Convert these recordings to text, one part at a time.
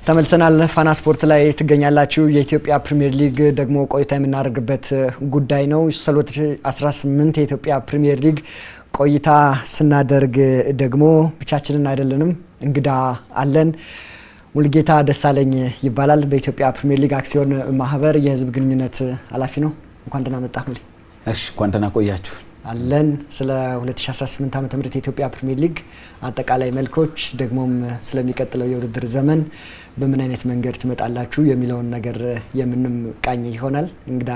ተመልሰናል። ፋና ስፖርት ላይ ትገኛላችሁ። የኢትዮጵያ ፕሪሚየር ሊግ ደግሞ ቆይታ የምናደርግበት ጉዳይ ነው። 2018 የኢትዮጵያ ፕሪሚየር ሊግ ቆይታ ስናደርግ ደግሞ ብቻችንን አይደለንም፣ እንግዳ አለን። ሙልጌታ ደሳለኝ ይባላል። በኢትዮጵያ ፕሪሚየር ሊግ አክሲዮን ማህበር የህዝብ ግንኙነት ኃላፊ ነው። እንኳን ደህና መጣህ ሙሌ። እሺ፣ እንኳን ደህና ቆያችሁ። አለን ስለ 2018 ዓመተ ምህረት የኢትዮጵያ ፕሪሚየር ሊግ አጠቃላይ መልኮች ደግሞም ስለሚቀጥለው የውድድር ዘመን በምን አይነት መንገድ ትመጣላችሁ የሚለውን ነገር የምንም ቃኝ ይሆናል። እንግዳ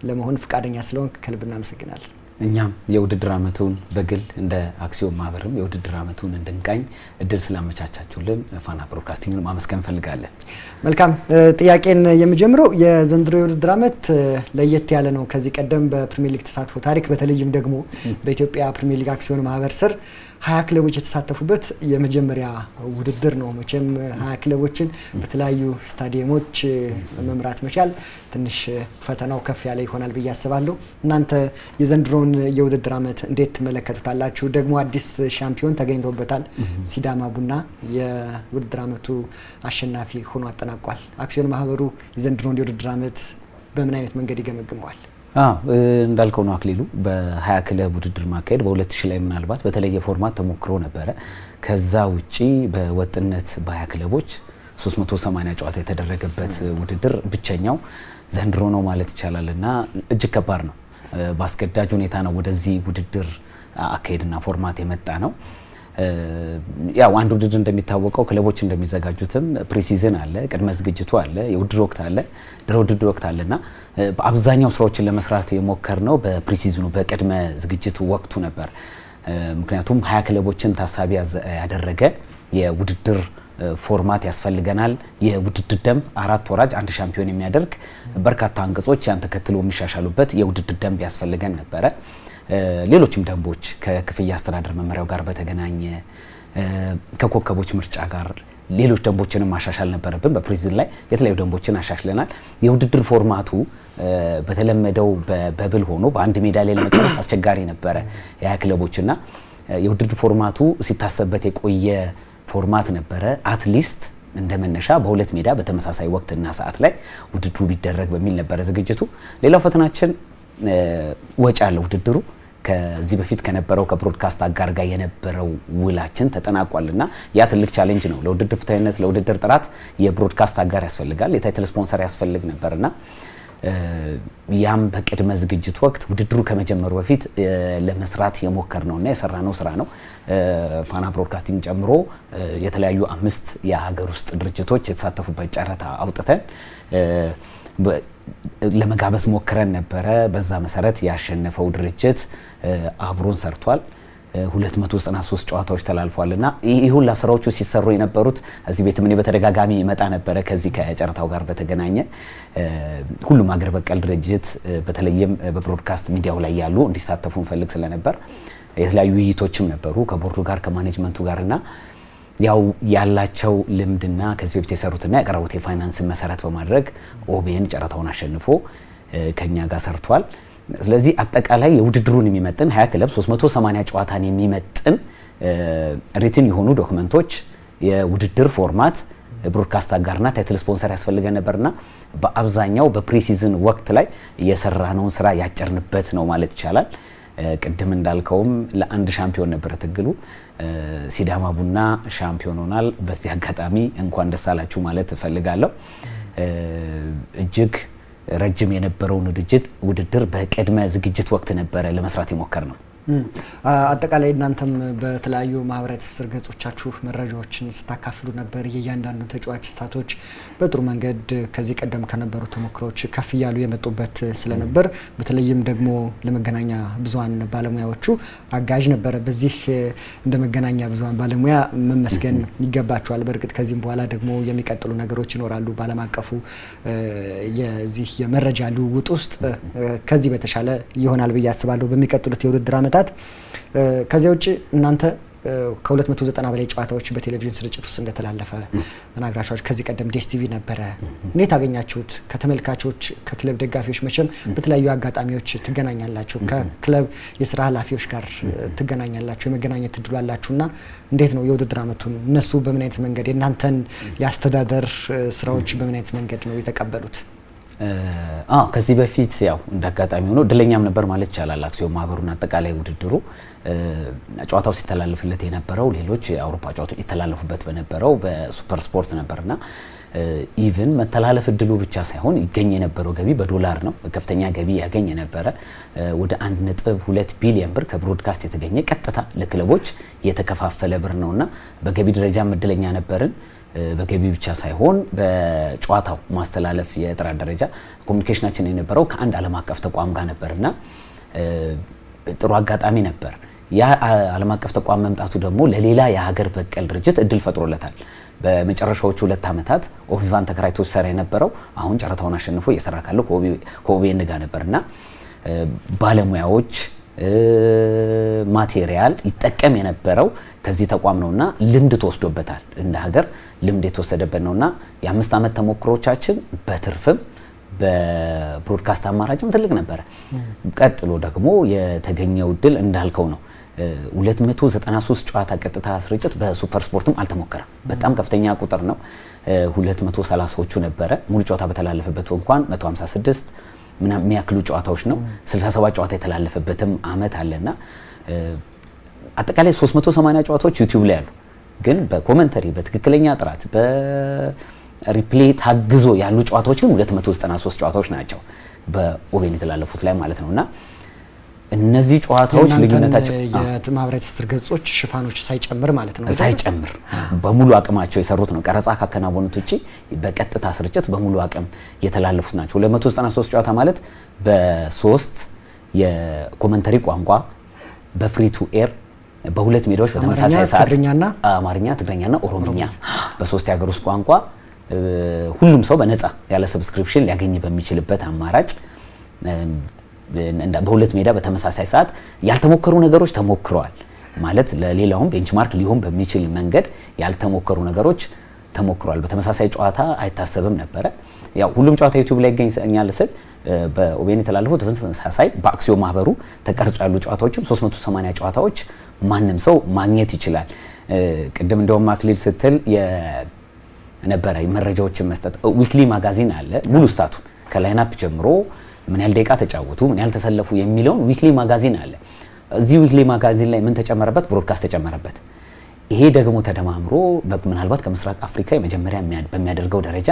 ለመሆን ፍቃደኛ ስለሆንክ ከልብ እናመሰግናለን። እኛም የውድድር አመቱን በግል እንደ አክሲዮን ማህበርም የውድድር አመቱን እንድንቃኝ እድል ስላመቻቻችሁልን ፋና ብሮድካስቲንግን ማመስገን እንፈልጋለን። መልካም ጥያቄን የምጀምረው የዘንድሮ የውድድር አመት ለየት ያለ ነው። ከዚህ ቀደም በፕሪሚየር ሊግ ተሳትፎ ታሪክ በተለይም ደግሞ በኢትዮጵያ ፕሪሚየር ሊግ አክሲዮን ማህበር ስር 20 ክለቦች የተሳተፉበት የመጀመሪያ ውድድር ነው። መቼም 20 ክለቦችን በተለያዩ ስታዲየሞች መምራት መቻል ትንሽ ፈተናው ከፍ ያለ ይሆናል ብዬ አስባለሁ። እናንተ የዘንድሮውን የውድድር አመት እንዴት ትመለከቱታላችሁ? ደግሞ አዲስ ሻምፒዮን ተገኝቶበታል። ሲዳማ ቡና የውድድር አመቱ አሸናፊ ሆኖ አጠናቋል። አክሲዮን ማህበሩ የዘንድሮውን የውድድር አመት በምን አይነት መንገድ ይገመግመዋል? እንዳልከው ነው አክሊሉ። በ20 ክለብ ውድድር ማካሄድ በ2000 ላይ ምናልባት በተለየ ፎርማት ተሞክሮ ነበረ። ከዛ ውጪ በወጥነት በ20 ክለቦች 380 ጨዋታ የተደረገበት ውድድር ብቸኛው ዘንድሮ ነው ማለት ይቻላል እና እጅግ ከባድ ነው። በአስገዳጅ ሁኔታ ነው ወደዚህ ውድድር አካሄድና ፎርማት የመጣ ነው። ያው አንድ ውድድር እንደሚታወቀው ክለቦች እንደሚዘጋጁትም ፕሪሲዝን አለ፣ ቅድመ ዝግጅቱ አለ፣ የውድድር ወቅት አለ፣ ድህረ ውድድር ወቅት አለና በአብዛኛው ስራዎችን ለመስራት የሞከርነው በፕሪሲዝኑ በቅድመ ዝግጅቱ ወቅቱ ነበር። ምክንያቱም 20 ክለቦችን ታሳቢ ያደረገ የውድድር ፎርማት ያስፈልገናል። የውድድር ደንብ 4 ወራጅ 1 ሻምፒዮን የሚያደርግ በርካታ አንቀጾች ያን ተከትሎ የሚሻሻሉበት የውድድር ደንብ ያስፈልገን ነበረ። ሌሎችም ደንቦች ከክፍያ አስተዳደር መመሪያው ጋር በተገናኘ ከኮከቦች ምርጫ ጋር ሌሎች ደንቦችንም ማሻሻል ነበረብን። በፕሪዝን ላይ የተለያዩ ደንቦችን አሻሽለናል። የውድድር ፎርማቱ በተለመደው በብል ሆኖ በአንድ ሜዳ ላይ ለመጨረስ አስቸጋሪ ነበረ ያ ክለቦችና የውድድር ፎርማቱ ሲታሰብበት የቆየ ፎርማት ነበረ። አትሊስት እንደመነሻ በሁለት ሜዳ በተመሳሳይ ወቅትና ሰዓት ላይ ውድድሩ ቢደረግ በሚል ነበረ ዝግጅቱ። ሌላው ፈተናችን ወጪ አለ። ውድድሩ ከዚህ በፊት ከነበረው ከብሮድካስት አጋር ጋር የነበረው ውላችን ተጠናቋልና ያ ትልቅ ቻሌንጅ ነው። ለውድድር ፍትሃዊነት፣ ለውድድር ጥራት የብሮድካስት አጋር ያስፈልጋል፣ የታይትል ስፖንሰር ያስፈልግ ነበርና ያም በቅድመ ዝግጅት ወቅት ውድድሩ ከመጀመሩ በፊት ለመስራት የሞከርነውና የሰራነው ስራ ነው። ፋና ብሮድካስቲንግ ጨምሮ የተለያዩ 5 የሀገር ውስጥ ድርጅቶች የተሳተፉበት ጨረታ አውጥተን ለመጋበዝ ሞክረን ነበረ። በዛ መሰረት ያሸነፈው ድርጅት አብሮን ሰርቷል። 293 ጨዋታዎች ተላልፏልና ይህ ሁሉ ስራዎቹ ሲሰሩ የነበሩት እዚህ ቤት ምን በተደጋጋሚ ይመጣ ነበረ። ከዚህ ከጨረታው ጋር በተገናኘ ሁሉም ሀገር በቀል ድርጅት በተለይም በብሮድካስት ሚዲያው ላይ ያሉ እንዲሳተፉ እንፈልግ ስለነበር የተለያዩ ውይይቶችም ነበሩ ከቦርዱ ጋር ከማኔጅመንቱ ጋርና ያው ያላቸው ልምድና ከዚህ በፊት የሰሩትና ያቀረቡት የፋይናንስ መሰረት በማድረግ ኦቤን ጨረታውን አሸንፎ ከኛ ጋር ሰርቷል። ስለዚህ አጠቃላይ የውድድሩን የሚመጥን 20 ክለብ 380 ጨዋታን የሚመጥን ሪትን የሆኑ ዶክመንቶች፣ የውድድር ፎርማት፣ ብሮድካስት አጋርና ታይትል ስፖንሰር ያስፈልገን ነበርና በአብዛኛው በፕሪሲዝን ወቅት ላይ የሰራነውን ስራ ያጨርንበት ነው ማለት ይቻላል። ቅድም እንዳልከውም ለአንድ ሻምፒዮን ነበር ትግሉ። ሲዳማ ቡና ሻምፒዮን ሆናል። በዚህ አጋጣሚ እንኳን ደስ አላችሁ ማለት እፈልጋለሁ። እጅግ ረጅም የነበረውን ውድድር በቅድመ ዝግጅት ወቅት ነበረ ለመስራት የሞከር ነው። አጠቃላይ እናንተም በተለያዩ ማህበራዊ ትስስር ገጾቻችሁ መረጃዎችን ስታካፍሉ ነበር። የእያንዳንዱ ተጫዋች ስታቶች በጥሩ መንገድ ከዚህ ቀደም ከነበሩ ተሞክሮች ከፍ እያሉ የመጡበት ስለነበር በተለይም ደግሞ ለመገናኛ ብዙሃን ባለሙያዎቹ አጋዥ ነበረ። በዚህ እንደ መገናኛ ብዙሃን ባለሙያ መመስገን ይገባቸዋል። በእርግጥ ከዚህም በኋላ ደግሞ የሚቀጥሉ ነገሮች ይኖራሉ። ባለም አቀፉ የዚህ የመረጃ ልውውጥ ውስጥ ከዚህ በተሻለ ይሆናል ብዬ አስባለሁ በሚቀጥሉት የውድድር አመታት። ከዚያ ውጪ እናንተ ከ290 በላይ ጨዋታዎች በቴሌቪዥን ስርጭት ውስጥ እንደተላለፈ ተናግራችኋል። ከዚህ ቀደም ዴስ ቲቪ ነበረ። እንዴት አገኛችሁት? ከተመልካቾች ከክለብ ደጋፊዎች መቼም በተለያዩ አጋጣሚዎች ትገናኛላችሁ፣ ከክለብ የስራ ኃላፊዎች ጋር ትገናኛላችሁ፣ የመገናኘት እድሉ አላችሁና እንዴት ነው የውድድር አመቱን እነሱ በምን አይነት መንገድ የእናንተን የአስተዳደር ስራዎች በምን አይነት መንገድ ነው የተቀበሉት? ከዚህ በፊት ያው እንዳጋጣሚ ሆኖ እድለኛም ነበር ማለት ይቻላል። አክሲዮን ማህበሩን አጠቃላይ ውድድሩ ጨዋታው ሲተላለፍለት የነበረው ሌሎች የአውሮፓ ጨዋታዎች ይተላለፉበት በነበረው በሱፐር ስፖርት ነበርና ኢቭን መተላለፍ እድሉ ብቻ ሳይሆን ይገኝ የነበረው ገቢ በዶላር ነው። ከፍተኛ ገቢ ያገኝ የነበረ ወደ 1.2 ቢሊዮን ብር ከብሮድካስት የተገኘ ቀጥታ ለክለቦች የተከፋፈለ ብር ነውና በገቢ ደረጃ እድለኛ ነበርን። በገቢ ብቻ ሳይሆን በጨዋታው ማስተላለፍ የጥራት ደረጃ ኮሙኒኬሽናችን የነበረው ከአንድ ዓለም አቀፍ ተቋም ጋር ነበርና ጥሩ አጋጣሚ ነበር። ያ ዓለም አቀፍ ተቋም መምጣቱ ደግሞ ለሌላ የሀገር በቀል ድርጅት እድል ፈጥሮለታል። በመጨረሻዎቹ 2 ዓመታት ኦቪቫን ተከራይቶ ሰራ የነበረው አሁን ጨረታውን አሸንፎ እየሰራ ካለው ከኦቢኤን ጋር ነበርና ባለሙያዎች ማቴሪያል ይጠቀም የነበረው ከዚህ ተቋም ነውና ልምድ ተወስዶበታል። እንደ ሀገር ልምድ የተወሰደበት ነውና የ5 ዓመት ተሞክሮቻችን በትርፍም በብሮድካስት አማራጭም ትልቅ ነበረ። ቀጥሎ ደግሞ የተገኘው ድል እንዳልከው ነው። 293 ጨዋታ ቀጥታ ስርጭት በሱፐር ስፖርትም አልተሞከረም። በጣም ከፍተኛ ቁጥር ነው። 230ዎቹ ነበረ። ሙሉ ጨዋታ በተላለፈበት እንኳን 156 ምናምን የሚያክሉ ጨዋታዎች ነው። 67 ጨዋታ የተላለፈበትም አመት አለና አጠቃላይ 380 ጨዋታዎች ዩቲዩብ ላይ አሉ። ግን በኮሜንተሪ በትክክለኛ ጥራት በሪፕሌይ ታግዞ ያሉ ጨዋታዎች ግን 293 ጨዋታዎች ናቸው በኦቤን የተላለፉት ላይ ማለት ነውና እነዚህ ጨዋታዎች ልዩነታቸው የማህበራዊ ትስስር ገጾች ሽፋኖች ሳይጨምር ማለት ነው ሳይጨምር በሙሉ አቅማቸው የሰሩት ነው። ቀረጻ ካከናወኑት ውጪ በቀጥታ ስርጭት በሙሉ አቅም የተላለፉት ናቸው። 293 ጨዋታ ማለት በ3 የኮሜንተሪ ቋንቋ በፍሪ ቱ ኤር በሁለት ሜዳዎች በተመሳሳይ ሰዓት አማርኛ፣ ትግርኛና ኦሮምኛ በ3 የሀገር ውስጥ ቋንቋ ሁሉም ሰው በነፃ ያለ ሰብስክሪፕሽን ሊያገኝ በሚችልበት አማራጭ በሁለት ሜዳ በተመሳሳይ ሰዓት ያልተሞከሩ ነገሮች ተሞክረዋል። ማለት ለሌላውም ቤንችማርክ ሊሆን በሚችል መንገድ ያልተሞከሩ ነገሮች ተሞክረዋል። በተመሳሳይ ጨዋታ አይታሰብም ነበረ። ያው ሁሉም ጨዋታ ዩቲዩብ ላይ ይገኛል ስል በኦቤን የተላለፉት በተመሳሳይ በአክሲዮን ማህበሩ ተቀርጾ ያሉ ጨዋታዎችም 380 ጨዋታዎች ማንም ሰው ማግኘት ይችላል። ቅድም እንደውም አክሊል ስትል የነበረ መረጃዎችን መስጠት ዊክሊ ማጋዚን አለ ሙሉ ስታቱ ከላይናፕ ጀምሮ ምን ያህል ደቂቃ ተጫወቱ ምን ያህል ተሰለፉ የሚለውን ዊክሊ ማጋዚን አለ። እዚህ ዊክሊ ማጋዚን ላይ ምን ተጨመረበት? ብሮድካስት ተጨመረበት። ይሄ ደግሞ ተደማምሮ ምናልባት ከምስራቅ አፍሪካ የመጀመሪያ በሚያደርገው ደረጃ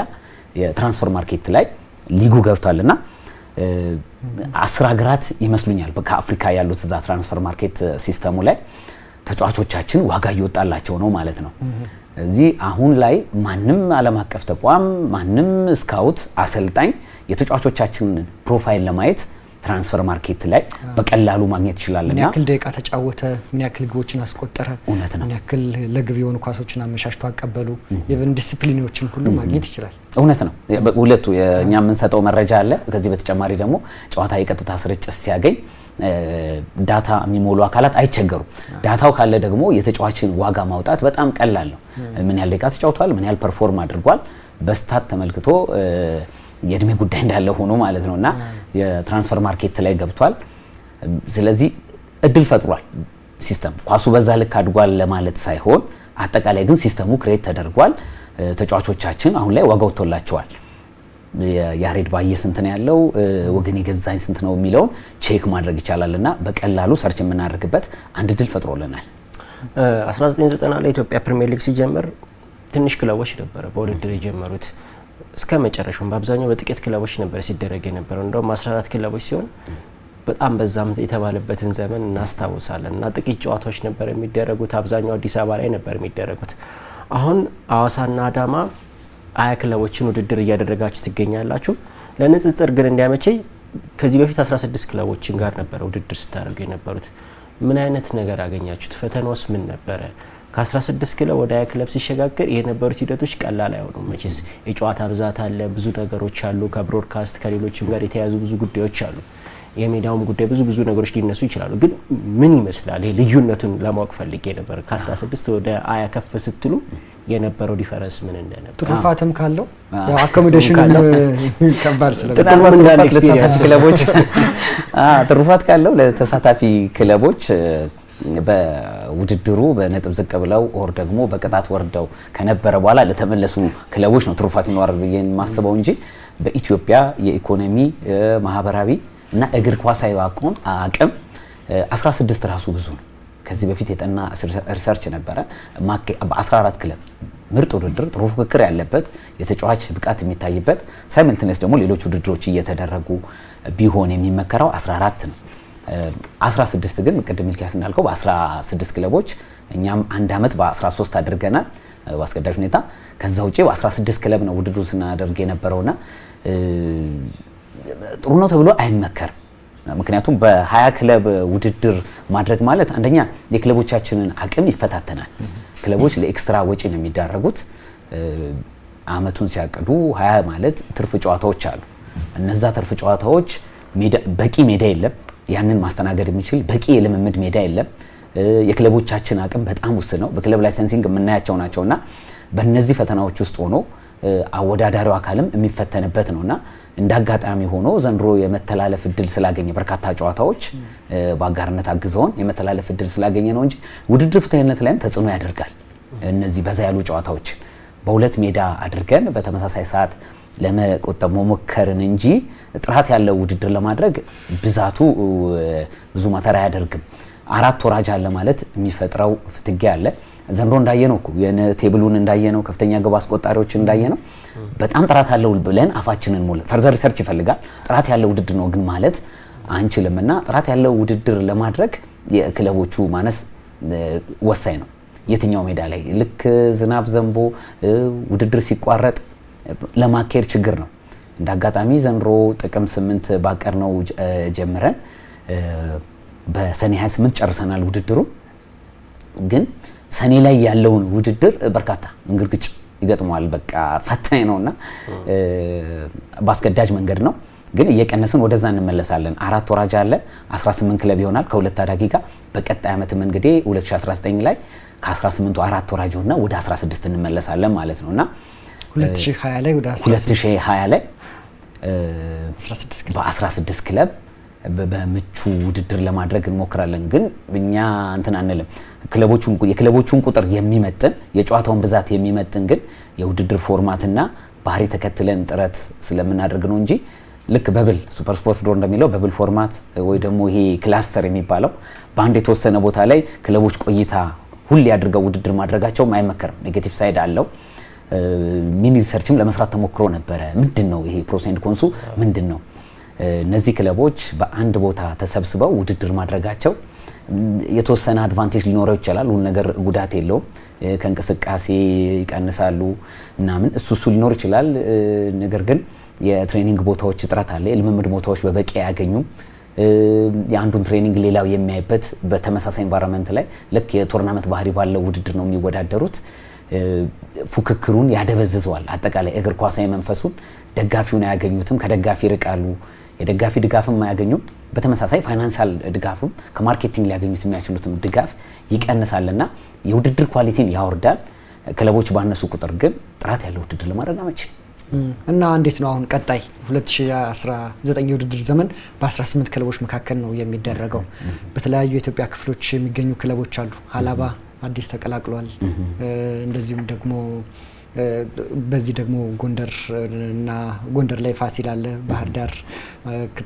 የትራንስፈር ማርኬት ላይ ሊጉ ገብቷልና 10 ሀገራት ይመስሉኛል ከአፍሪካ ያሉት እዛ ትራንስፈር ማርኬት ሲስተሙ ላይ ተጫዋቾቻችን ዋጋ እየወጣላቸው ነው ማለት ነው። እዚህ አሁን ላይ ማንም ዓለም አቀፍ ተቋም ማንም ስካውት አሰልጣኝ የተጫዋቾቻችን ፕሮፋይል ለማየት ትራንስፈር ማርኬት ላይ በቀላሉ ማግኘት ይችላል። ምን ያክል ደቂቃ ተጫወተ፣ ምን ያክል ግቦችን አስቆጠረ፣ ምን ያክል ለግብ የሆኑ ኳሶችን አመሻሽቶ አቀበሉ፣ የብን ዲሲፕሊኖችን ሁሉ ማግኘት ይችላል። እውነት ነው። ሁለቱ እኛ የምንሰጠው መረጃ አለ። ከዚህ በተጨማሪ ደግሞ ጨዋታ የቀጥታ ስርጭት ሲያገኝ ዳታ የሚሞሉ አካላት አይቸገሩም። ዳታው ካለ ደግሞ የተጫዋችን ዋጋ ማውጣት በጣም ቀላል ነው። ምን ያህል ደቂቃ ተጫውቷል፣ ምን ያህል ፐርፎርም አድርጓል በስታት ተመልክቶ የእድሜ ጉዳይ እንዳለ ሆኖ ማለት ነውና የትራንስፈር ማርኬት ላይ ገብቷል። ስለዚህ እድል ፈጥሯል ሲስተም። ኳሱ በዛ ልክ አድጓል ለማለት ሳይሆን አጠቃላይ ግን ሲስተሙ ክሬት ተደርጓል። ተጫዋቾቻችን አሁን ላይ ዋጋ ወጥቶላቸዋል። ያሬድ ባየ ስንት ነው ያለው፣ ወገን የገዛኝ ስንት ነው የሚለውን ቼክ ማድረግ ይቻላልና በቀላሉ ሰርች የምናደርግበት አንድ እድል ፈጥሮልናል። 1990 ላይ ኢትዮጵያ ፕሪሚየር ሊግ ሲጀምር ትንሽ ክለቦች ነበረ በውድድር የጀመሩት። እስከ መጨረሻው በአብዛኛው በጥቂት ክለቦች ነበር ሲደረግ የነበረው። እንደውም 14 ክለቦች ሲሆን በጣም በዛም የተባለበትን ዘመን እናስታውሳለን። እና ጥቂት ጨዋታዎች ነበር የሚደረጉት። አብዛኛው አዲስ አበባ ላይ ነበር የሚደረጉት። አሁን ሐዋሳና አዳማ 20 ክለቦችን ውድድር እያደረጋችሁ ትገኛላችሁ። ለንጽጽር ግን እንዲያመቸኝ ከዚህ በፊት 16 ክለቦችን ጋር ነበር ውድድር ስታደርጉ የነበሩት። ምን አይነት ነገር አገኛችሁት? ፈተናውስ ምን ነበረ? ከ16 ክለብ ወደ 20 ክለብ ሲሸጋገር የነበሩት ሂደቶች ቀላል አይሆኑም። መቼስ የጨዋታ ብዛት አለ፣ ብዙ ነገሮች አሉ፣ ከብሮድካስት ከሌሎችም ጋር የተያዙ ብዙ ጉዳዮች አሉ። የሜዳውም ጉዳይ ብዙ ነገሮች ሊነሱ ይችላሉ። ግን ምን ይመስላል ይሄ ልዩነቱን ለማወቅ ፈልጌ ነበር። ከ16 ወደ 20 ከፍ ስትሉ የነበረው ዲፈረንስ ምን እንደነበር ትሩፋትም ካለው ያው አኮሞዴሽን ከባድ ትሩፋት ካለው ለተሳታፊ ክለቦች በውድድሩ በነጥብ ዝቅ ብለው ኦር ደግሞ በቅጣት ወርደው ከነበረ በኋላ ለተመለሱ ክለቦች ነው ትሩፋት ይኖራል ብዬ የማስበው እንጂ በኢትዮጵያ የኢኮኖሚ ማህበራዊ እና እግር ኳሳዊ አቅም 16 ራሱ ብዙ ነው። ከዚህ በፊት የጠና ሪሰርች ነበረ በ14 ክለብ ምርጥ ውድድር ጥሩ ፉክክር ያለበት የተጫዋች ብቃት የሚታይበት ሳይመልትነስ ደግሞ ሌሎች ውድድሮች እየተደረጉ ቢሆን የሚመከረው 14 ነው። 16 ግን ቅድም ሚልኪያስ እንዳልከው በ16 ክለቦች እኛም አንድ አመት በ13 አድርገናል በአስገዳጅ ሁኔታ። ከዛ ውጪ በ16 ክለብ ነው ውድድሩን ስናደርግ የነበረውና ጥሩ ነው ተብሎ አይመከርም። ምክንያቱም በ20 ክለብ ውድድር ማድረግ ማለት አንደኛ የክለቦቻችንን አቅም ይፈታተናል። ክለቦች ለኤክስትራ ወጪ ነው የሚዳረጉት። አመቱን ሲያቅዱ 20 ማለት ትርፍ ጨዋታዎች አሉ። እነዛ ትርፍ ጨዋታዎች በቂ ሜዳ የለም፣ ያንን ማስተናገድ የሚችል በቂ የልምምድ ሜዳ የለም። የክለቦቻችን አቅም በጣም ውስን ነው። በክለብ ላይሰንሲንግ የምናያቸው ናቸውና በእነዚህ ፈተናዎች ውስጥ ሆኖ አወዳዳሪው አካልም የሚፈተንበት ነውና እንዳጋጣሚ ሆኖ ዘንድሮ የመተላለፍ እድል ስላገኘ በርካታ ጨዋታዎች በአጋርነት አግዘውን የመተላለፍ እድል ስላገኘ ነው እንጂ ውድድር ፍትሃዊነት ላይም ተጽዕኖ ያደርጋል። እነዚህ በዛ ያሉ ጨዋታዎችን በሁለት ሜዳ አድርገን በተመሳሳይ ሰዓት ለመቆጠብ መሞከርን እንጂ ጥራት ያለው ውድድር ለማድረግ ብዛቱ ብዙ ማተር አያደርግም። 4 ወራጅ አለ ማለት የሚፈጥረው ፍትጊያ አለ። ዘንድሮ እንዳየነው እኮ የቴብሉን እንዳየነው ከፍተኛ ግብ አስቆጣሪዎች እንዳየነው በጣም ጥራት አለው ብለን አፋችንን ሞላ። ፈርዘር ሪሰርች ይፈልጋል። ጥራት ያለው ውድድር ነው ግን ማለት አንችልምና ጥራት ያለው ውድድር ለማድረግ የክለቦቹ ማነስ ወሳኝ ነው። የትኛው ሜዳ ላይ ልክ ዝናብ ዘንቦ ውድድር ሲቋረጥ ለማካሄድ ችግር ነው። እንዳጋጣሚ ዘንድሮ ጥቅም 8 ባቀርነው ጀምረን በሰኔ 28 ጨርሰናል ውድድሩ። ግን ሰኔ ላይ ያለውን ውድድር በርካታ እንግርግጭ ይገጥመዋል። በቃ ፈታኝ ነውና በአስገዳጅ መንገድ ነው። ግን እየቀነስን ወደዛ እንመለሳለን። 4 ወራጅ አለ 18 ክለብ ይሆናል ከሁለት ታዳጊ ጋር። በቀጣይ ዓመትም እንግዲህ 2019 ላይ ከ18ቱ 4 ወራጅ ሆነና ወደ 16 እንመለሳለን ማለት ነውና 2020 ላይ ወደ 2020 ላይ በ16 ክለብ በምቹ ውድድር ለማድረግ እንሞክራለን። ግን እኛ እንትን አንልም። የክለቦቹን ቁጥር የሚመጥን የጨዋታውን ብዛት የሚመጥን ግን የውድድር ፎርማትና ባህሪ ተከትለን ጥረት ስለምናደርግ ነው እንጂ ልክ በብል ሱፐር ስፖርት ድሮ እንደሚለው በብል ፎርማት ወይ ደግሞ ይሄ ክላስተር የሚባለው በአንድ የተወሰነ ቦታ ላይ ክለቦች ቆይታ ሁሌ አድርገው ውድድር ማድረጋቸው አይመከርም። ኔጌቲቭ ሳይድ አለው። ሚኒ ሪሰርችም ለመስራት ተሞክሮ ነበረ። ምንድነው ይሄ ፕሮስ ኤንድ ኮንሱ ምንድነው? እነዚህ ክለቦች በአንድ ቦታ ተሰብስበው ውድድር ማድረጋቸው የተወሰነ አድቫንቴጅ ሊኖረው ይችላል። ሁሉ ነገር ጉዳት የለውም። ከእንቅስቃሴ ይቀንሳሉ ምናምን እሱ ሊኖር ይችላል። ነገር ግን የትሬኒንግ ቦታዎች እጥረት አለ። የልምምድ ቦታዎች በበቂ አያገኙም። የአንዱን ትሬኒንግ ሌላው የሚያይበት በተመሳሳይ ኢንቫይሮንመንት ላይ ልክ የቶርናመንት ባህሪ ባለው ውድድር ነው የሚወዳደሩት። ፉክክሩን ያደበዝዘዋል። አጠቃላይ እግር ኳሳዊ መንፈሱን ደጋፊውን አያገኙትም። ከደጋፊ ይርቃሉ። የደጋፊ ድጋፍም አያገኙም። በተመሳሳይ ፋይናንሻል ድጋፍም ከማርኬቲንግ ሊያገኙት የሚያችሉትም ድጋፍ ይቀንሳልና የውድድር ኳሊቲን ያወርዳል። ክለቦች ባነሱ ቁጥር ግን ጥራት ያለው ውድድር ለማድረግ አመቺ እና እንዴት ነው አሁን ቀጣይ 2019 የውድድር ዘመን በ18 ክለቦች መካከል ነው የሚደረገው። በተለያዩ የኢትዮጵያ ክፍሎች የሚገኙ ክለቦች አሉ። ሀላባ አዲስ ተቀላቅሏል። እንደዚሁም ደግሞ በዚህ ደግሞ ጎንደር ላይ ፋሲል አለ፣ ባህር ዳር፣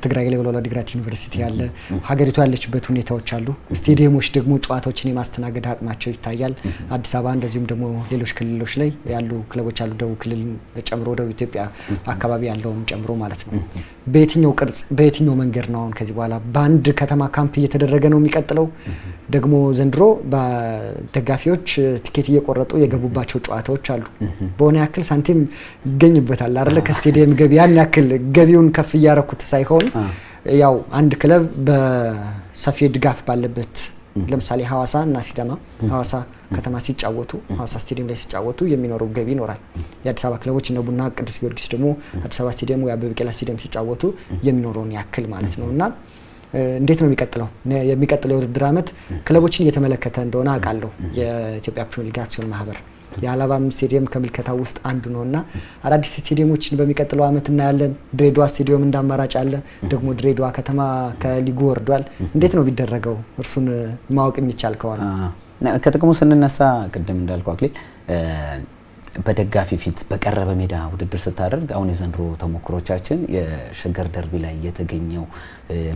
ትግራይ ላይ ወልዋሎ ዓዲግራት ዩኒቨርሲቲ አለ። ሀገሪቱ ያለችበት ሁኔታዎች አሉ። ስቴዲየሞች ደግሞ ጨዋታዎችን የማስተናገድ አቅማቸው ይታያል። አዲስ አበባ እንደዚሁም ደግሞ ሌሎች ክልሎች ላይ ያሉ ክለቦች አሉ። ደቡብ ክልል ጨምሮ ደቡብ ኢትዮጵያ አካባቢ ያለውን ጨምሮ ማለት ነው። በየትኛው ቅርጽ በየትኛው መንገድ ነው አሁን ከዚህ በኋላ በአንድ ከተማ ካምፕ እየተደረገ ነው የሚቀጥለው? ደግሞ ዘንድሮ በደጋፊዎች ቲኬት እየቆረጡ የገቡባቸው ጨዋታዎች አሉ። በሆነ ያክል ሳንቲም ይገኝበታል አይደለ? ከስቴዲየም ገቢ ያን ያክል ገቢውን ከፍ እያረኩት ሳይሆን ያው አንድ ክለብ በሰፊ ድጋፍ ባለበት ለምሳሌ ሐዋሳ እና ሲዳማ ሐዋሳ ከተማ ሲጫወቱ ሐዋሳ ስቴዲየም ላይ ሲጫወቱ የሚኖረው ገቢ ይኖራል። የአዲስ አበባ ክለቦች እነ ቡና፣ ቅዱስ ጊዮርጊስ ደግሞ አዲስ አበባ ስቴዲየም ወይ አበበ ቢቂላ ስቴዲየም ሲጫወቱ የሚኖረውን ያክል ማለት ነው። እና እንዴት ነው የሚቀጥለው? የሚቀጥለው የውድድር ዓመት ክለቦችን እየተመለከተ እንደሆነ አውቃለሁ። የኢትዮጵያ ፕሪሚየር ሊግ አክሲዮን ማህበር የአላባም ስቴዲየም ከምልከታው ውስጥ አንዱ ነውና አዳዲስ ስቴዲየሞችን በሚቀጥለው ዓመት እናያለን። ድሬዳዋ ስቴዲየም እንዳማራጭ አለ። ደግሞ ድሬዳዋ ከተማ ከሊጉ ወርዷል። እንዴት ነው ቢደረገው? እርሱን ማወቅ የሚቻል ከሆነ ከጥቅሙ ስንነሳ ቅድም እንዳልኩ አክሊል በደጋፊ ፊት በቀረበ ሜዳ ውድድር ስታደርግ አሁን የዘንድሮ ተሞክሮቻችን የሸገር ደርቢ ላይ የተገኘው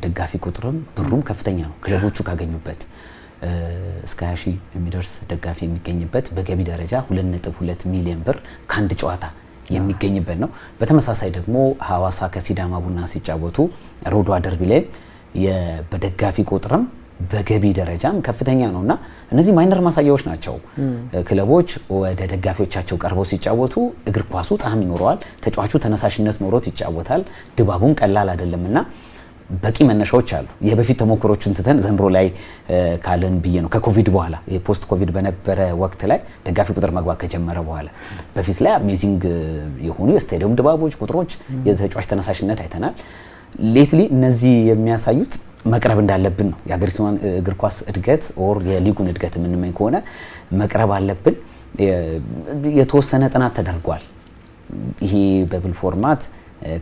ደጋፊ ቁጥርም ብሩም ከፍተኛ ነው። ክለቦቹ ካገኙበት እስከ 20 ሺህ የሚደርስ ደጋፊ የሚገኝበት በገቢ ደረጃ 2.2 ሚሊዮን ብር ከአንድ ጨዋታ የሚገኝበት ነው። በተመሳሳይ ደግሞ ሐዋሳ ከሲዳማ ቡና ሲጫወቱ ሮዷ ደርቢ ላይ በደጋፊ ቁጥርም በገቢ ደረጃም ከፍተኛ ነውና እነዚህ ማይነር ማሳያዎች ናቸው። ክለቦች ወደ ደጋፊዎቻቸው ቀርበው ሲጫወቱ እግር ኳሱ ጣዕም ይኖረዋል። ተጫዋቹ ተነሳሽነት ኖሮት ይጫወታል። ድባቡም ቀላል አይደለምና በቂ መነሻዎች አሉ። የበፊት ተሞክሮችን ትተን ዘንድሮ ላይ ካለን ብዬ ነው። ከኮቪድ በኋላ የፖስት ኮቪድ በነበረ ወቅት ላይ ደጋፊ ቁጥር መግባት ከጀመረ በኋላ በፊት ላይ አሜዚንግ የሆኑ የስታዲየም ድባቦች፣ ቁጥሮች፣ የተጫዋች ተነሳሽነት አይተናል። ሌትሊ እነዚህ የሚያሳዩት መቅረብ እንዳለብን ነው። የሀገሪቱን እግር ኳስ እድገት ኦር የሊጉን እድገት የምንመኝ ከሆነ መቅረብ አለብን። የተወሰነ ጥናት ተደርጓል። ይሄ በብል ፎርማት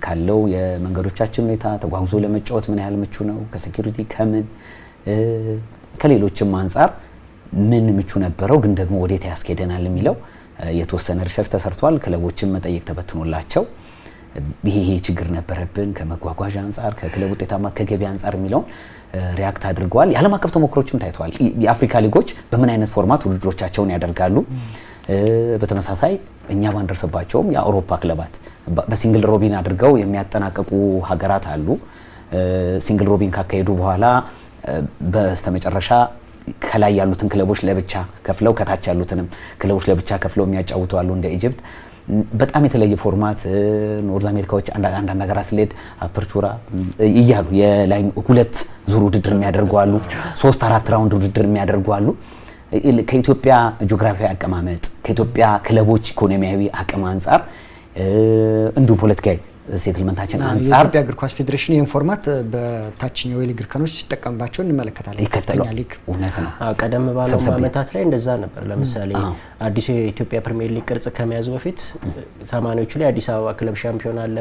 ካለው የመንገዶቻችን ሁኔታ ተጓጉዞ ለመጫወት ምን ያህል ምቹ ነው፣ ከሴኩሪቲ ከምን ከሌሎችም አንጻር ምን ምቹ ነበረው፣ ግን ደግሞ ወዴት ያስኬደናል የሚለው የተወሰነ ሪሰርች ተሰርቷል። ክለቦችን መጠየቅ ተበትኖላቸው ይሄ ችግር ነበረብን ከመጓጓዣ አንጻር፣ ከክለብ ውጤታማነት፣ ከገቢ አንጻር የሚለውን ሪያክት አድርገዋል። የዓለም አቀፍ ተሞክሮችም ታይተዋል። የአፍሪካ ሊጎች በምን አይነት ፎርማት ውድድሮቻቸውን ያደርጋሉ። በተመሳሳይ እኛ ባንደርስባቸውም የአውሮፓ ክለባት በሲንግል ሮቢን አድርገው የሚያጠናቀቁ ሀገራት አሉ። ሲንግል ሮቢን ካካሄዱ በኋላ በስተመጨረሻ ከላይ ያሉትን ክለቦች ለብቻ ከፍለው ከታች ያሉትንም ክለቦች ለብቻ ከፍለው የሚያጫውቱ አሉ እንደ ኢጅፕት። በጣም የተለየ ፎርማት ኖርዝ አሜሪካዎች አንዳንድ ሀገራት ስለሄድ አፐርቹራ እያሉ የላይ ሁለት ዙር ውድድር የሚያደርጉ አሉ። 3-4 ራውንድ ውድድር የሚያደርጉ አሉ። ከኢትዮጵያ ጂኦግራፊያዊ አቀማመጥ ከኢትዮጵያ ክለቦች ኢኮኖሚያዊ አቅም አንጻር እንዲሁ ፖለቲካዊ ሴትልመንታችን አንጻር የኢትዮጵያ እግር ኳስ ፌዴሬሽን ይህን ፎርማት በታችኛው የሊግ እርከኖች ሲጠቀምባቸው እንመለከታለን። ይከተላል። እውነት ነው። ቀደም ባለው ዓመታት ላይ እንደዛ ነበር። ለምሳሌ አዲሱ የኢትዮጵያ ፕሪሚየር ሊግ ቅርጽ ከመያዙ በፊት 80ዎቹ ላይ አዲስ አበባ ክለብ ሻምፒዮን አለ፣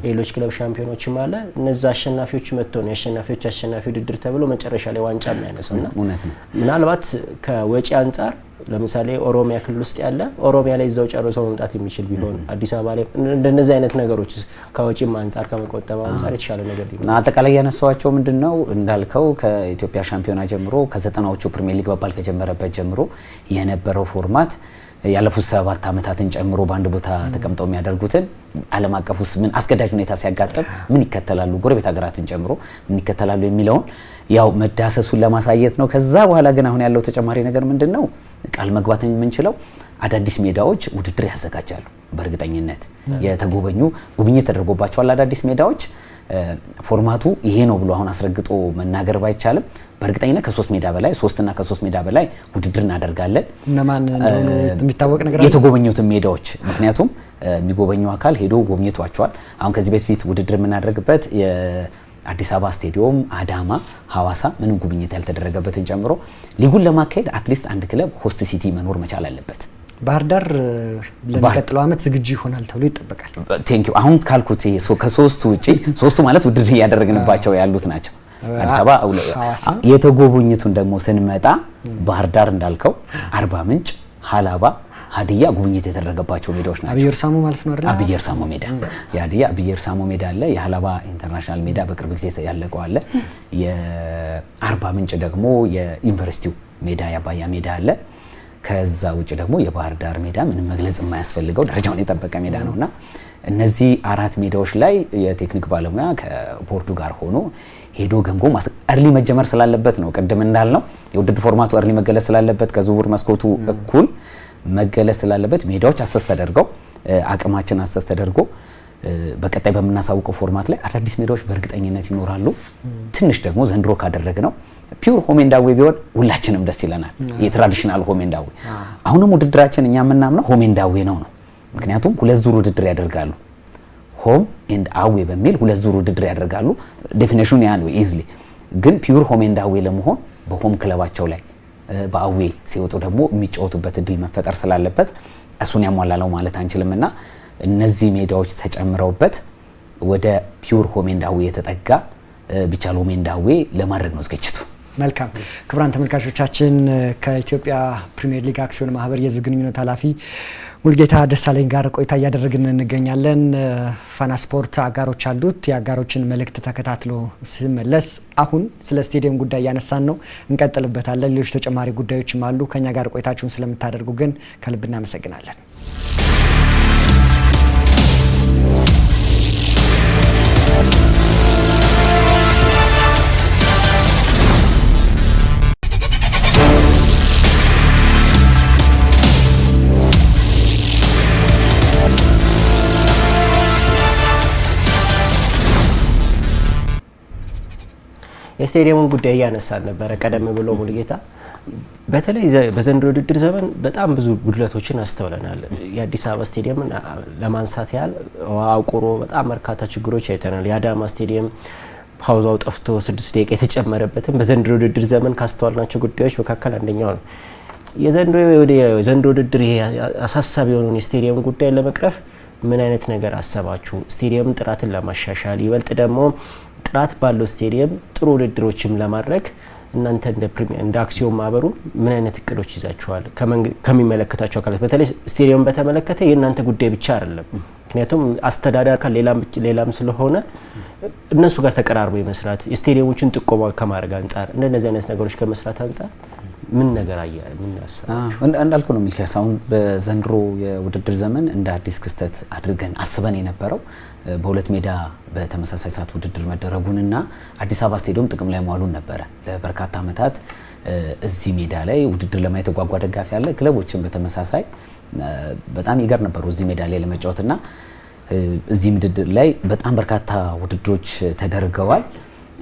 ሌሎች ክለብ ሻምፒዮኖችም አለ። እነዛ አሸናፊዎች መጥተው ነው የአሸናፊዎች አሸናፊ ውድድር ተብሎ መጨረሻ ላይ ዋንጫ የሚያነሳውና እውነት ነው። ምናልባት ከወጪ አንጻር ለምሳሌ ኦሮሚያ ክልል ውስጥ ያለ ኦሮሚያ ላይ እዛው ጨርሶ መምጣት የሚችል ቢሆን አዲስ አበባ ላይ እንደነዚህ አይነት ነገሮች ከወጪም አንጻር ከመቆጠብ አንጻር የተሻለ ነገር ሊሆን አጠቃላይ ያነሳዋቸው ምንድነው እንዳልከው ከኢትዮጵያ ሻምፒዮና ጀምሮ ከ90ዎቹ ፕሪሚየር ሊግ መባል ከጀመረበት ጀምሮ የነበረው ፎርማት ያለፉት 7 ዓመታትን ጨምሮ በአንድ ቦታ ተቀምጠው የሚያደርጉትን ዓለም አቀፍ ውስጥ ምን አስገዳጅ ሁኔታ ሲያጋጥም ምን ይከተላሉ፣ ጎረቤት ሀገራትን ጨምሮ ምን ይከተላሉ የሚለውን ያው መዳሰሱን ለማሳየት ነው። ከዛ በኋላ ግን አሁን ያለው ተጨማሪ ነገር ምንድነው ቃል መግባት የምንችለው አዳዲስ ሜዳዎች ውድድር ያዘጋጃሉ። በእርግጠኝነት የተጎበኙ ጉብኝት ተደርጎባቸዋል አዳዲስ ሜዳዎች። ፎርማቱ ይሄ ነው ብሎ አሁን አስረግጦ መናገር ባይቻልም በእርግጠኝነት ከ3 ሜዳ በላይ 3 እና ከ3 ሜዳ በላይ ውድድር እናደርጋለን። እነማን እንደሆኑ የሚታወቅ ነገር አለ። የተጎበኙትን ሜዳዎች ምክንያቱም የሚጎበኙ አካል ሄዶ ጎብኝቷቸዋል። አሁን ከዚህ በፊት ውድድር የምናደርግበት አዲስ አበባ ስቴዲየም፣ አዳማ፣ ሐዋሳ ምንም ጉብኝት ያልተደረገበትን ጨምሮ ሊጉን ለማካሄድ አትሊስት አንድ ክለብ ሆስት ሲቲ መኖር መቻል አለበት። ባህር ዳር ለሚቀጥለው ዓመት ዝግጁ ይሆናል ተብሎ ይጠበቃል። ቴንክ ዩ። አሁን ካልኩት ከሶስቱ ውጪ ሶስቱ ማለት ውድድር እያደረግንባቸው ያሉት ናቸው። አዲስ አበባ የተጎበኙትን ደግሞ ስንመጣ ባህር ዳር እንዳልከው፣ አርባ ምንጭ፣ ሀላባ፣ ሀዲያ ጉብኝት የተደረገባቸው ሜዳዎች ናቸው። አብየር ሳሙ ማለት ነው አይደል? አብየር ሳሙ ሜዳ የሀዲያ አብየር ሳሙ ሜዳ አለ። የሀላባ ኢንተርናሽናል ሜዳ በቅርብ ጊዜ ያለቀው አለ። የአርባ ምንጭ ደግሞ የዩኒቨርሲቲው ሜዳ የአባያ ሜዳ አለ። ከዛ ውጭ ደግሞ የባህር ዳር ሜዳ ምንም መግለጽ የማያስፈልገው ደረጃውን የጠበቀ ሜዳ ነውና እነዚህ 4 ሜዳዎች ላይ የቴክኒክ ባለሙያ ከቦርዱ ጋር ሆኖ ሄዶ ገምጎ እርሊ መጀመር ስላለበት ነው። ቅድም እንዳልነው የውድድር ፎርማቱ እርሊ መገለጽ ስላለበት ከዝውውር መስኮቱ እኩል መገለጽ ስላለበት ሜዳዎች አሰስ ተደርገው አቅማችን አሰስ ተደርጎ በቀጣይ በምናሳውቀው ፎርማት ላይ አዳዲስ ሜዳዎች በእርግጠኝነት ይኖራሉ። ትንሽ ደግሞ ዘንድሮ ካደረግነው ፒውር ሆም ኤንድ አዌይ ቢሆን ሁላችንም ደስ ይለናል። የትራዲሽናል ሆም ኤንድ አዌይ አሁንም ውድድራችን እኛ የምናምነው ሆም ኤንድ አዌይ ነው። ምክንያቱም ሁለት ዙር ውድድር ያደርጋሉ። ሆም ኤንድ አዌይ በሚል ሁለት ዙር ውድድር ያደርጋሉ። ዴፊኒሽኑ ያ ነው ኢዝሊ። ግን ፒውር ሆም ኤንድ አዌይ ለመሆን በሆም ክለባቸው ላይ በአዌይ ሲወጡ ደግሞ የሚጫወቱበት እድል መፈጠር ስላለበት እሱን ያሟላለው ማለት አንችልምና እነዚህ ሜዳዎች ተጨምረውበት ወደ ፒውር ሆም ኤንድ አዌይ የተጠጋ ቢቻል ሆም ኤንድ አዌይ ለማድረግ ነው ዝግጅቱ። መልካም ክቡራን ተመልካቾቻችን ከኢትዮጵያ ፕሪሚየር ሊግ አክሲዮን ማህበር የህዝብ ግንኙነት ኃላፊ ሙልጌታ ደሳለኝ ጋር ቆይታ እያደረግን እንገኛለን። ፋና ስፖርት አጋሮች አሉት። የአጋሮችን መልእክት ተከታትሎ ሲመለስ አሁን ስለ ስቴዲየም ጉዳይ ያነሳን ነው፣ እንቀጥልበታለን። ሌሎች ተጨማሪ ጉዳዮችም አሉ። ከኛ ጋር ቆይታችሁን ስለምታደርጉ ግን ከልብ እናመሰግናለን። የስቴዲየሙን ጉዳይ ያነሳል ነበረ ቀደም ብሎ ሙሉጌታ። በተለይ በዘንድሮ ውድድር ዘመን በጣም ብዙ ጉድለቶችን አስተውለናል። የአዲስ አበባ ስቴዲየምን ለማንሳት ያህል አውቁሮ በጣም በርካታ ችግሮች አይተናል። የአዳማ ስቴዲየም ፓውዛው ጠፍቶ 6 ደቂቃ የተጨመረበትም በዘንድሮ ውድድር ዘመን ካስተዋልናቸው ጉዳዮች መካከል አንደኛው ነው። የዘንድሮ ውድድር ይሄ አሳሳቢ የሆነውን የስቴዲየም ጉዳይ ለመቅረፍ ምን አይነት ነገር አሰባችሁ? ስቴዲየም ጥራትን ለማሻሻል ይበልጥ ደግሞ ጥራት ባለው ስቴዲየም ጥሩ ውድድሮችም ለማድረግ እናንተ እንደ አክሲዮን ማህበሩ ምን አይነት እቅዶች ይዛችኋል? ከሚመለከታቸው አካላት በተለይ ስቴዲየም በተመለከተ የእናንተ ጉዳይ ብቻ አይደለም። ምክንያቱም አስተዳደር አካል ሌላም ስለሆነ እነሱ ጋር ተቀራርቦ የመስራት የስቴዲየሞችን ጥቆማ ከማድረግ አንጻር እንደነዚህ አይነት ነገሮች ከመስራት አንጻር ምን ነገር ምን ያሳችሁ? እንዳልኩ ነው ሚልኪያስ። አሁን በዘንድሮ የውድድር ዘመን እንደ አዲስ ክስተት አድርገን አስበን የነበረው በሁለት ሜዳ በተመሳሳይ ሰዓት ውድድር መደረጉንና አዲስ አበባ ስቴዲየም ጥቅም ላይ መዋሉን ነበረ። ለበርካታ ዓመታት እዚህ ሜዳ ላይ ውድድር ለማየት የተጓጓ ደጋፊ ያለ ክለቦችን በተመሳሳይ በጣም ይገር ነበሩ እዚህ ሜዳ ላይ ለመጫወትና እዚህ ውድድር ላይ በጣም በርካታ ውድድሮች ተደርገዋል።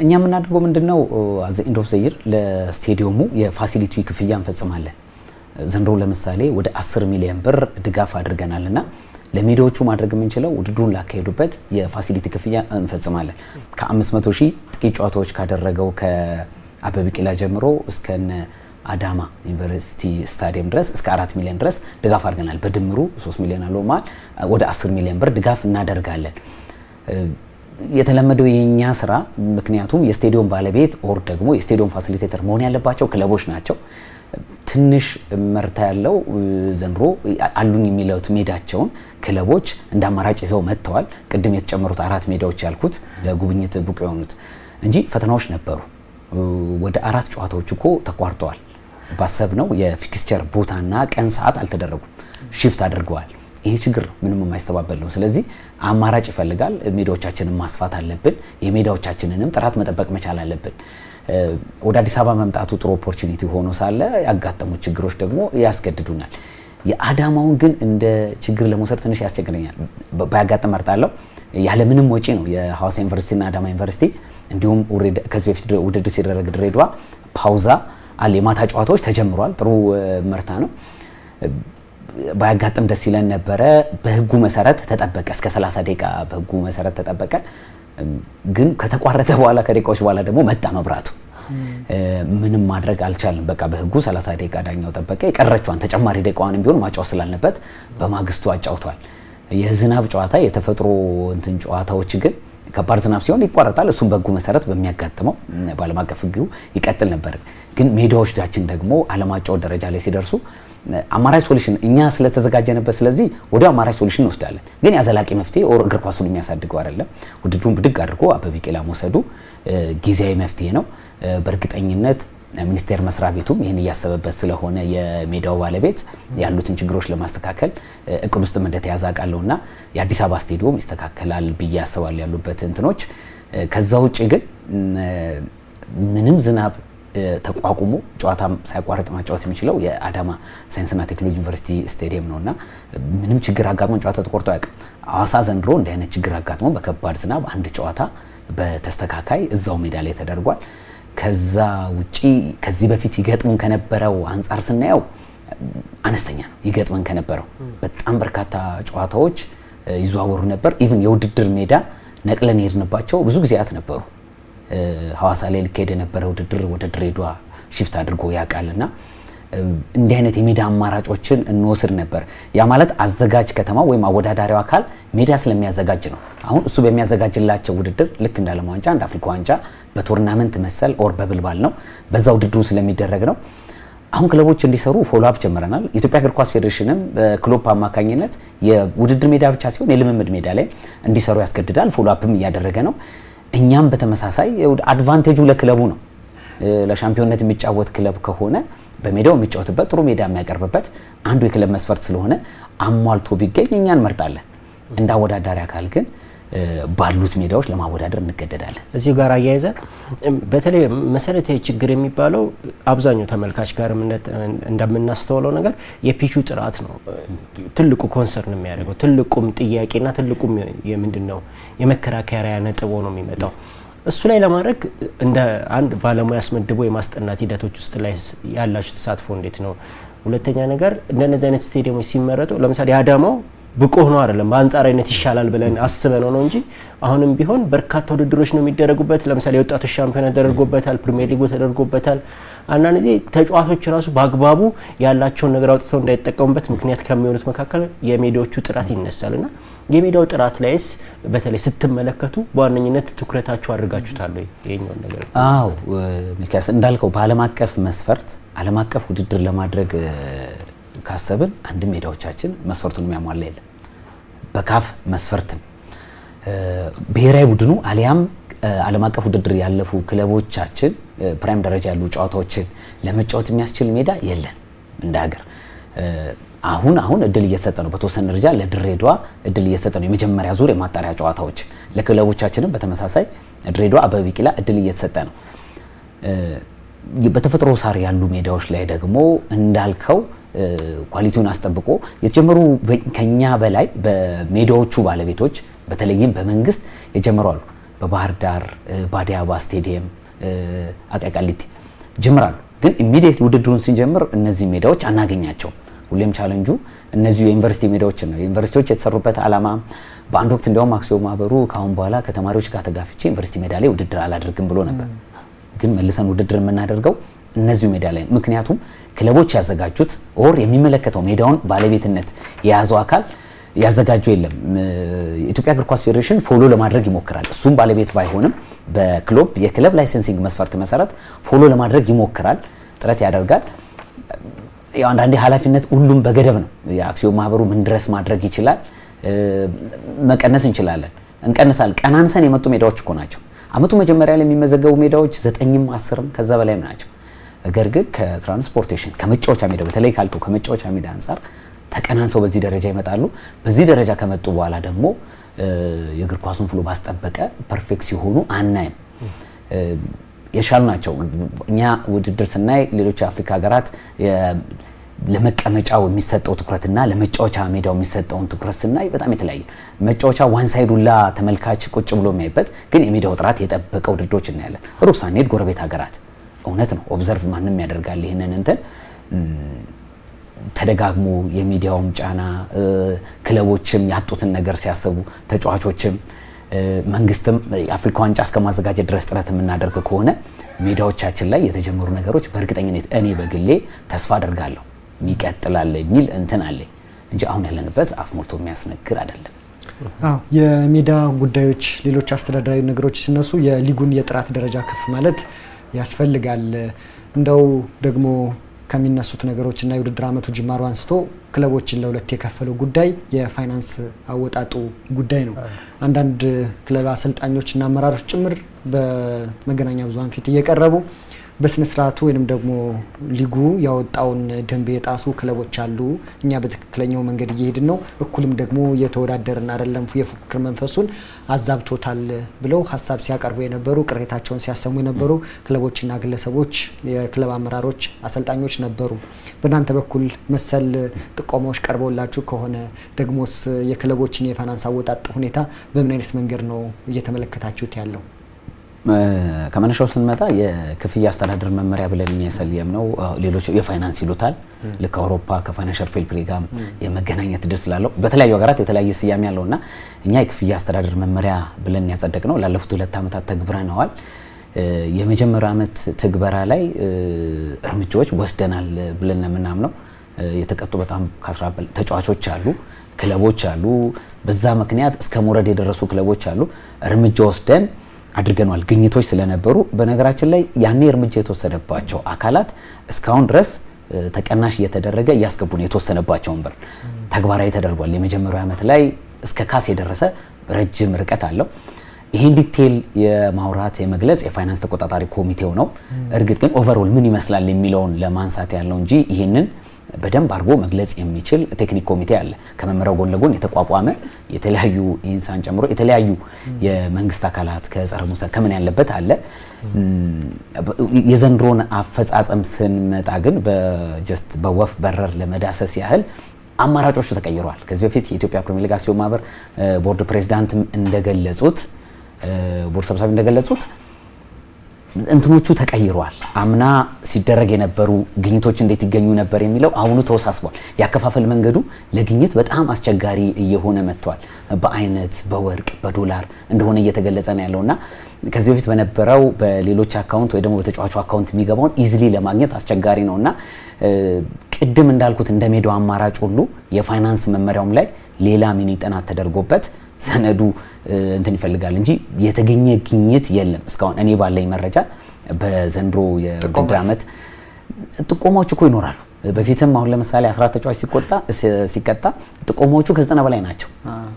እኛ የምናደርገው ምንድነው አዘ ኢንድ ኦፍ ዘ ይር ለስቴዲየሙ የፋሲሊቲ ክፍያ እንፈጽማለን። ዘንድሮ ለምሳሌ ወደ 10 ሚሊዮን ብር ድጋፍ አድርገናልና ለሜዳዎቹ ማድረግ የምንችለው ውድድሩን ላካሄዱበት የፋሲሊቲ ክፍያ እንፈጽማለን። ከ500 ሺህ ጥቂት ጨዋታዎች ካደረገው ከአበበ ቢቂላ ጀምሮ እስከ አዳማ ዩኒቨርሲቲ ስታዲየም ድረስ እስከ 4 ሚሊዮን ድረስ ድጋፍ አድርገናል። በድምሩ 3 ሚሊዮን አለው ማለት ወደ 10 ሚሊዮን ብር ድጋፍ እናደርጋለን። የተለመደው የኛ ስራ ምክንያቱም የስቴዲየም ባለቤት ኦር ደግሞ የስቴዲየም ፋሲሊቴተር መሆን ያለባቸው ክለቦች ናቸው። ትንሽ መርታ ያለው ዘንድሮ አሉን የሚለውት ሜዳቸውን ክለቦች እንደ አማራጭ ይዘው መጥተዋል። ቅድም የተጨመሩት 4 ሜዳዎች ያልኩት ለጉብኝት ብቁ የሆኑት እንጂ ፈተናዎች ነበሩ። ወደ 4 ጨዋታዎች እኮ ተቋርጠዋል። ባሰብነው የፊክስቸር ቦታና ቀን ሰዓት አልተደረጉም፣ ሺፍት አድርገዋል። ይሄ ችግር ምንም የማይስተባበል ነው። ስለዚህ አማራጭ ይፈልጋል። ሜዳዎቻችንን ማስፋት አለብን። የሜዳዎቻችንንም ጥራት መጠበቅ መቻል አለብን። ወደ አዲስ አበባ መምጣቱ ጥሩ ኦፖርቹኒቲ ሆኖ ሳለ ያጋጠሙ ችግሮች ደግሞ ያስገድዱናል። የአዳማውን ግን እንደ ችግር ለመውሰድ ትንሽ ያስቸግረኛል። ባያጋጥም መርጣለሁ። ያለ ምንም ወጪ ነው የሐዋሳ ዩኒቨርሲቲና አዳማ ዩኒቨርሲቲ እንዲሁም ከዚህ በፊት ውድድር ሲደረግ ድሬዳዋ ፓውዛ አለ። የማታ ጨዋታዎች ተጀምሯል። ጥሩ መርታ ነው። ባያጋጥም ደስ ይለን ነበረ። በህጉ መሰረት ተጠበቀ። እስከ 30 ደቂቃ በህጉ መሰረት ተጠበቀ። ግን ከተቋረጠ በኋላ ከደቂቃዎች በኋላ ደግሞ መጣ መብራቱ። ምንም ማድረግ አልቻለም። በቃ በህጉ 30 ደቂቃ ዳኛው ጠበቀ። የቀረችዋን ተጨማሪ ደቂቃዋንም ቢሆን ማጫወት ስላለበት በማግስቱ አጫውቷል። የዝናብ ጨዋታ የተፈጥሮ እንትን ጨዋታዎች ግን ከባድ ዝናብ ሲሆን ይቋረጣል። እሱም በህጉ መሰረት በሚያጋጥመው በዓለም አቀፍ ህጉ ይቀጥል ነበር። ግን ሜዳዎቻችን ደግሞ አለማጫወት ደረጃ ላይ ሲደርሱ አማራጭ ሶሉሽን እኛ ስለተዘጋጀንበት ስለዚህ ወዲያው አማራጭ ሶሉሽን እንወስዳለን። ግን ያዘላቂ መፍትሄ ኦር እግር ኳሱን የሚያሳድገው አይደለም። ውድድሩን ብድግ አድርጎ አበበ ቢቂላ መውሰዱ ጊዜያዊ መፍትሄ ነው። በእርግጠኝነት ሚኒስቴር መስሪያ ቤቱም ይህን እያሰበበት ስለሆነ የሜዳው ባለቤት ያሉትን ችግሮች ለማስተካከል እቅድ ውስጥም እንደተያዘ አውቃለሁና የአዲስ አበባ ስቴዲየም ይስተካከላል ብዬ አስባለሁ ያሉበት እንትኖች። ከዛ ውጪ ግን ምንም ዝናብ ተቋቁሞ ጨዋታም ሳይቋረጥ ማጫወት የሚችለው የአዳማ ሳይንስና ቴክኖሎጂ ዩኒቨርሲቲ ስቴዲየም ነውና ምንም ችግር አጋጥሞን ጨዋታ ተቆርጦ አያውቅም። ሐዋሳ ዘንድሮ እንዲህ አይነት ችግር አጋጥሞ በከባድ ዝናብ አንድ ጨዋታ በተስተካካይ እዛው ሜዳ ላይ ተደርጓል። ከዛ ውጪ ከዚህ በፊት ይገጥሙን ከነበረው አንጻር ስናየው አነስተኛ ነው። ይገጥመን ከነበረው በጣም በርካታ ጨዋታዎች ይዘዋወሩ ነበር። ኢቭን የውድድር ሜዳ ነቅለን ሄድንባቸው ብዙ ጊዜያት ነበሩ። ሐዋሳ ላይ ሊካሄድ የነበረ ውድድር ወደ ድሬዳዋ ሽፍት አድርጎ ያውቃልና እንዲህ አይነት የሜዳ አማራጮችን እንወስድ ነበር። ያ ማለት አዘጋጅ ከተማ ወይም አወዳዳሪው አካል ሜዳ ስለሚያዘጋጅ ነው። አሁን እሱ በሚያዘጋጅላቸው ውድድር ልክ እንደ ዓለም ዋንጫ እንደ አፍሪካ ዋንጫ በቶርናመንት መሰል ኦር በብልባል ነው በዛ ውድድሩ ስለሚደረግ ነው። አሁን ክለቦች እንዲሰሩ ፎሎ አፕ ጀምረናል። የኢትዮጵያ እግር ኳስ ፌዴሬሽንም በክሎፕ አማካኝነት የውድድር ሜዳ ብቻ ሲሆን የልምምድ ሜዳ ላይ እንዲሰሩ ያስገድዳል። ፎሎ አፕም እያደረገ ነው። እኛም በተመሳሳይ አድቫንቴጁ ለክለቡ ነው። ለሻምፒዮንነት የሚጫወት ክለብ ከሆነ በሜዳው የሚጫወትበት ጥሩ ሜዳ የሚያቀርብበት አንዱ የክለብ መስፈርት ስለሆነ አሟልቶ ቢገኝ እኛ እንመርጣለን። እንደ አወዳዳሪ አካል ግን ባሉት ሜዳዎች ለማወዳደር እንገደዳለን። እዚህ ጋር አያይዘ በተለይ መሰረታዊ ችግር የሚባለው አብዛኛው ተመልካች ጋር እንደምናስተውለው ነገር የፒቹ ጥራት ነው ትልቁ ኮንሰርን የሚያደርገው። ትልቁም ጥያቄና ትልቁም የምንድነው የመከራከሪያ ነጥብ ነው የሚመጣው። እሱ ላይ ለማድረግ እንደ አንድ ባለሙያ አስመድቦ የማስጠናት ሂደቶች ውስጥ ላይ ያላችሁ ተሳትፎ እንዴት ነው? ሁለተኛ ነገር እንደነዚህ አይነት ስቴዲየሞች ሲመረጡ ለምሳሌ አዳማው ብቁ ሆኖ አይደለም በአንጻራዊነት ይሻላል ብለን አስበነው ነው እንጂ አሁንም ቢሆን በርካታ ውድድሮች ነው የሚደረጉበት። ለምሳሌ የወጣቶች ሻምፒዮና ተደርጎበታል፣ ፕሪሚየር ሊግ ተደርጎበታል። አንዳንድ ጊዜ ተጫዋቾች ራሱ በአግባቡ ያላቸውን ነገር አውጥተው እንዳይጠቀሙበት ምክንያት ከሚሆኑት መካከል የሜዳዎቹ ጥራት ይነሳልና የሜዳው ጥራት ላይስ በተለይ ስትመለከቱ በዋነኝነት ትኩረታችሁ አድርጋችሁታል ወይ የኛውን ነገር? አዎ ሚልኪያስ እንዳልከው በዓለም አቀፍ መስፈርት ዓለም አቀፍ ውድድር ለማድረግ ካሰብን አንድ ሜዳዎቻችን መስፈርቱን የሚያሟላ የለም። በካፍ መስፈርትም ብሔራዊ ቡድኑ አሊያም ዓለም አቀፍ ውድድር ያለፉ ክለቦቻችን ፕራይም ደረጃ ያሉ ጨዋታዎችን ለመጫወት የሚያስችል ሜዳ የለን እንደ ሀገር። አሁን እድል እየተሰጠ ነው። በተወሰነ ደረጃ ለድሬዳዋ እድል እየተሰጠ ነው። የመጀመሪያ ዙር የማጣሪያ ጨዋታዎች ለክለቦቻችንም በተመሳሳይ ድሬዳዋ አበበ ቢቂላ እድል እየተሰጠ ነው። በተፈጥሮ ሳር ያሉ ሜዳዎች ላይ ደግሞ እንዳልከው ኳሊቲውን አስጠብቆ የተጀመሩ ከኛ በላይ በሜዳዎቹ ባለቤቶች በተለይም በመንግስት የጀመሩ አሉ። በባህር ዳር በአዲስ አበባ ስቴዲየም አቃቂ ቃሊቲ ጀምራሉ። ግን ኢሚዲየት ውድድሩን ስንጀምር እነዚህ ሜዳዎች አናገኛቸው። ሁሌም ቻሌንጁ እነዚህ የዩኒቨርሲቲ ሜዳዎች ነው። ዩኒቨርሲቲዎች የተሰሩበት ዓላማ በአንድ ወቅት እንዲያውም አክሲዮን ማህበሩ ካሁን በኋላ ከተማሪዎች ጋር ተጋፍቼ ዩኒቨርሲቲ ሜዳ ላይ ውድድር አላደርግም ብሎ ነበር። ግን መልሰን ውድድር የምናደርገው እነዚሁ ሜዳ ላይ ነው። ምክንያቱም ክለቦች ያዘጋጁት ኦር የሚመለከተው ሜዳውን ባለቤትነት የያዘው አካል ያዘጋጁ የለም። የኢትዮጵያ እግር ኳስ ፌዴሬሽን ፎሎ ለማድረግ ይሞክራል። እሱም ባለቤት ባይሆንም በክሎብ የክለብ ላይሰንሲንግ መስፈርት መሰረት ፎሎ ለማድረግ ይሞክራል፣ ጥረት ያደርጋል። ያው አንዳንዴ ኃላፊነት ሁሉም በገደብ ነው። የአክሲዮን ማህበሩ ምን ድረስ ማድረግ ይችላል? መቀነስ እንችላለን፣ እንቀንሳለን። ቀናንሰን የመጡ ሜዳዎች እኮ ናቸው። አመቱ መጀመሪያ ላይ የሚመዘገቡ ሜዳዎች 9ም 10ም ከዛ በላይም ናቸው። ነገር ግን ከትራንስፖርቴሽን ከመጫወቻ ሜዳ በተለይ ካልቶ ከመጫወቻ ሜዳ አንፃር ተቀናንሰው በዚህ ደረጃ ይመጣሉ። በዚህ ደረጃ ከመጡ በኋላ ደግሞ የእግር ኳሱን ፍሎ ባስጠበቀ ፐርፌክት ሲሆኑ አናይም። የሻሉ ናቸው። እኛ ውድድር ስናይ ሌሎች የአፍሪካ ሀገራት ለመቀመጫው የሚሰጠው ትኩረትና ለመጫወቻ ሜዳው የሚሰጠውን ትኩረት ስናይ በጣም የተለያየ። መጫወቻ ዋን ሳይድ ሁላ ተመልካች ቁጭ ብሎ የሚያይበት፣ ግን የሜዳው ጥራት የጠበቀ ውድድሮች እናያለን። ሩቅ ሳንሄድ ጎረቤት ሀገራት እውነት ነው ኦብዘርቭ ማንም ያደርጋል ይሄንን እንትን ተደጋግሞ የሚዲያውም ጫና ክለቦችም ያጡትን ነገር ሲያስቡ ተጫዋቾችም መንግስትም የአፍሪካ ዋንጫ እስከማዘጋጀት ድረስ ጥረት የምናደርግ ከሆነ ሜዳዎቻችን ላይ የተጀመሩ ነገሮች በእርግጠኝነት እኔ በግሌ ተስፋ አደርጋለሁ ይቀጥላል የሚል እንትን አለኝ እንጂ አሁን ያለንበት አፍ ሞልቶ የሚያስነግር አይደለም። አዎ የሜዳ ጉዳዮች ሌሎች አስተዳደራዊ ነገሮች ሲነሱ የሊጉን የጥራት ደረጃ ከፍ ማለት ያስፈልጋል። እንደው ደግሞ ከሚነሱት ነገሮች እና የውድድር አመቱ ጅማሩ አንስቶ ክለቦችን ለሁለት የከፈለው ጉዳይ የፋይናንስ አወጣጡ ጉዳይ ነው። አንዳንድ ክለብ አሰልጣኞች እና አመራሮች ጭምር በመገናኛ ብዙሃን ፊት እየቀረቡ በስነ ስርዓቱ ወይንም ደግሞ ሊጉ ያወጣውን ደንብ የጣሱ ክለቦች አሉ፣ እኛ በትክክለኛው መንገድ እየሄድን ነው፣ እኩልም ደግሞ እየተወዳደርን አይደለም፣ የፉክክር መንፈሱን አዛብቶታል ብለው ሀሳብ ሲያቀርቡ የነበሩ ቅሬታቸውን ሲያሰሙ የነበሩ ክለቦችና ግለሰቦች፣ የክለብ አመራሮች፣ አሰልጣኞች ነበሩ። በእናንተ በኩል መሰል ጥቆማዎች ቀርበውላችሁ ከሆነ ደግሞስ የክለቦችን የፋይናንስ አወጣጥ ሁኔታ በምን አይነት መንገድ ነው እየተመለከታችሁት ያለው? ከመነሻው ስንመጣ የክፍያ አስተዳደር መመሪያ ብለን የሚያሰልየም ነው። ሌሎች የፋይናንስ ይሉታል። ልክ አውሮፓ ከፋይናንሻል ፌር ፕሌይ ጋር የመገናኘት ድል ስላለው በተለያዩ ሀገራት የተለያየ ስያሜ ያለውና እኛ የክፍያ አስተዳደር መመሪያ ብለን ያጸደቅ ነው። ላለፉት 2 ዓመታት ተግብረነዋል። የመጀመሪያው ዓመት ትግበራ ላይ እርምጃዎች ወስደናል ብለን የምናምነው የተቀጡ በጣም ከ10 በላይ ተጫዋቾች አሉ፣ ክለቦች አሉ። በዛ ምክንያት እስከ መውረድ የደረሱ ክለቦች አሉ። እርምጃ ወስደን አድርገናል። ግኝቶች ስለነበሩ በነገራችን ላይ ያኔ እርምጃ የተወሰደባቸው አካላት እስካሁን ድረስ ተቀናሽ እየተደረገ እያስገቡ ነው። የተወሰነባቸውን ብር ተግባራዊ ተደርጓል። የመጀመሪያው ዓመት ላይ እስከ ካስ የደረሰ ረጅም ርቀት አለው። ይሄን ዲቴል የማውራት የመግለጽ የፋይናንስ ተቆጣጣሪ ኮሚቴው ነው። እርግጥ ግን ኦቨርኦል ምን ይመስላል የሚለውን ለማንሳት ያለው እንጂ ይሄንን በደንብ አድርጎ መግለጽ የሚችል ቴክኒክ ኮሚቴ አለ። ከመመሪያው ጎን ለጎን የተቋቋመ የተለያዩ ኢንሳን ጨምሮ የተለያዩ የመንግስት አካላት ከጸረ ሙስና ከምን ያለበት አለ። የዘንድሮን አፈጻጸም ስንመጣ ግን በጀስት በወፍ በረር ለመዳሰስ ያህል አማራጮቹ ተቀይረዋል። ከዚህ በፊት የኢትዮጵያ ፕሪሚየር ሊግ አክሲዮን ማህበር ቦርድ ፕሬዝዳንትም እንደገለጹት ቦርድ ሰብሳቢ እንደገለጹት እንትኖቹ ተቀይረዋል። አምና ሲደረግ የነበሩ ግኝቶች እንዴት ይገኙ ነበር የሚለው አሁኑ ተወሳስቧል። ያከፋፈል መንገዱ ለግኝት በጣም አስቸጋሪ እየሆነ መጥቷል። በአይነት በወርቅ በዶላር እንደሆነ እየተገለጸ ነው ያለውና ከዚህ በፊት በነበረው በሌሎች አካውንት ወይ ደግሞ በተጫዋቹ አካውንት የሚገባውን ኢዚሊ ለማግኘት አስቸጋሪ ነውና ቅድም እንዳልኩት እንደሜዳው አማራጭ ሁሉ የፋይናንስ መመሪያውም ላይ ሌላ ሚኒ ጥናት ተደርጎበት ሰነዱ እንትን ይፈልጋል እንጂ የተገኘ ግኝት የለም እስካሁን እኔ ባለኝ መረጃ። በዘንድሮ የውድድር ዓመት ጥቆማዎች እኮ ይኖራሉ። በፊትም አሁን ለምሳሌ 14 ተጫዋች ሲቀጣ ጥቆማዎቹ ከ90 በላይ ናቸው።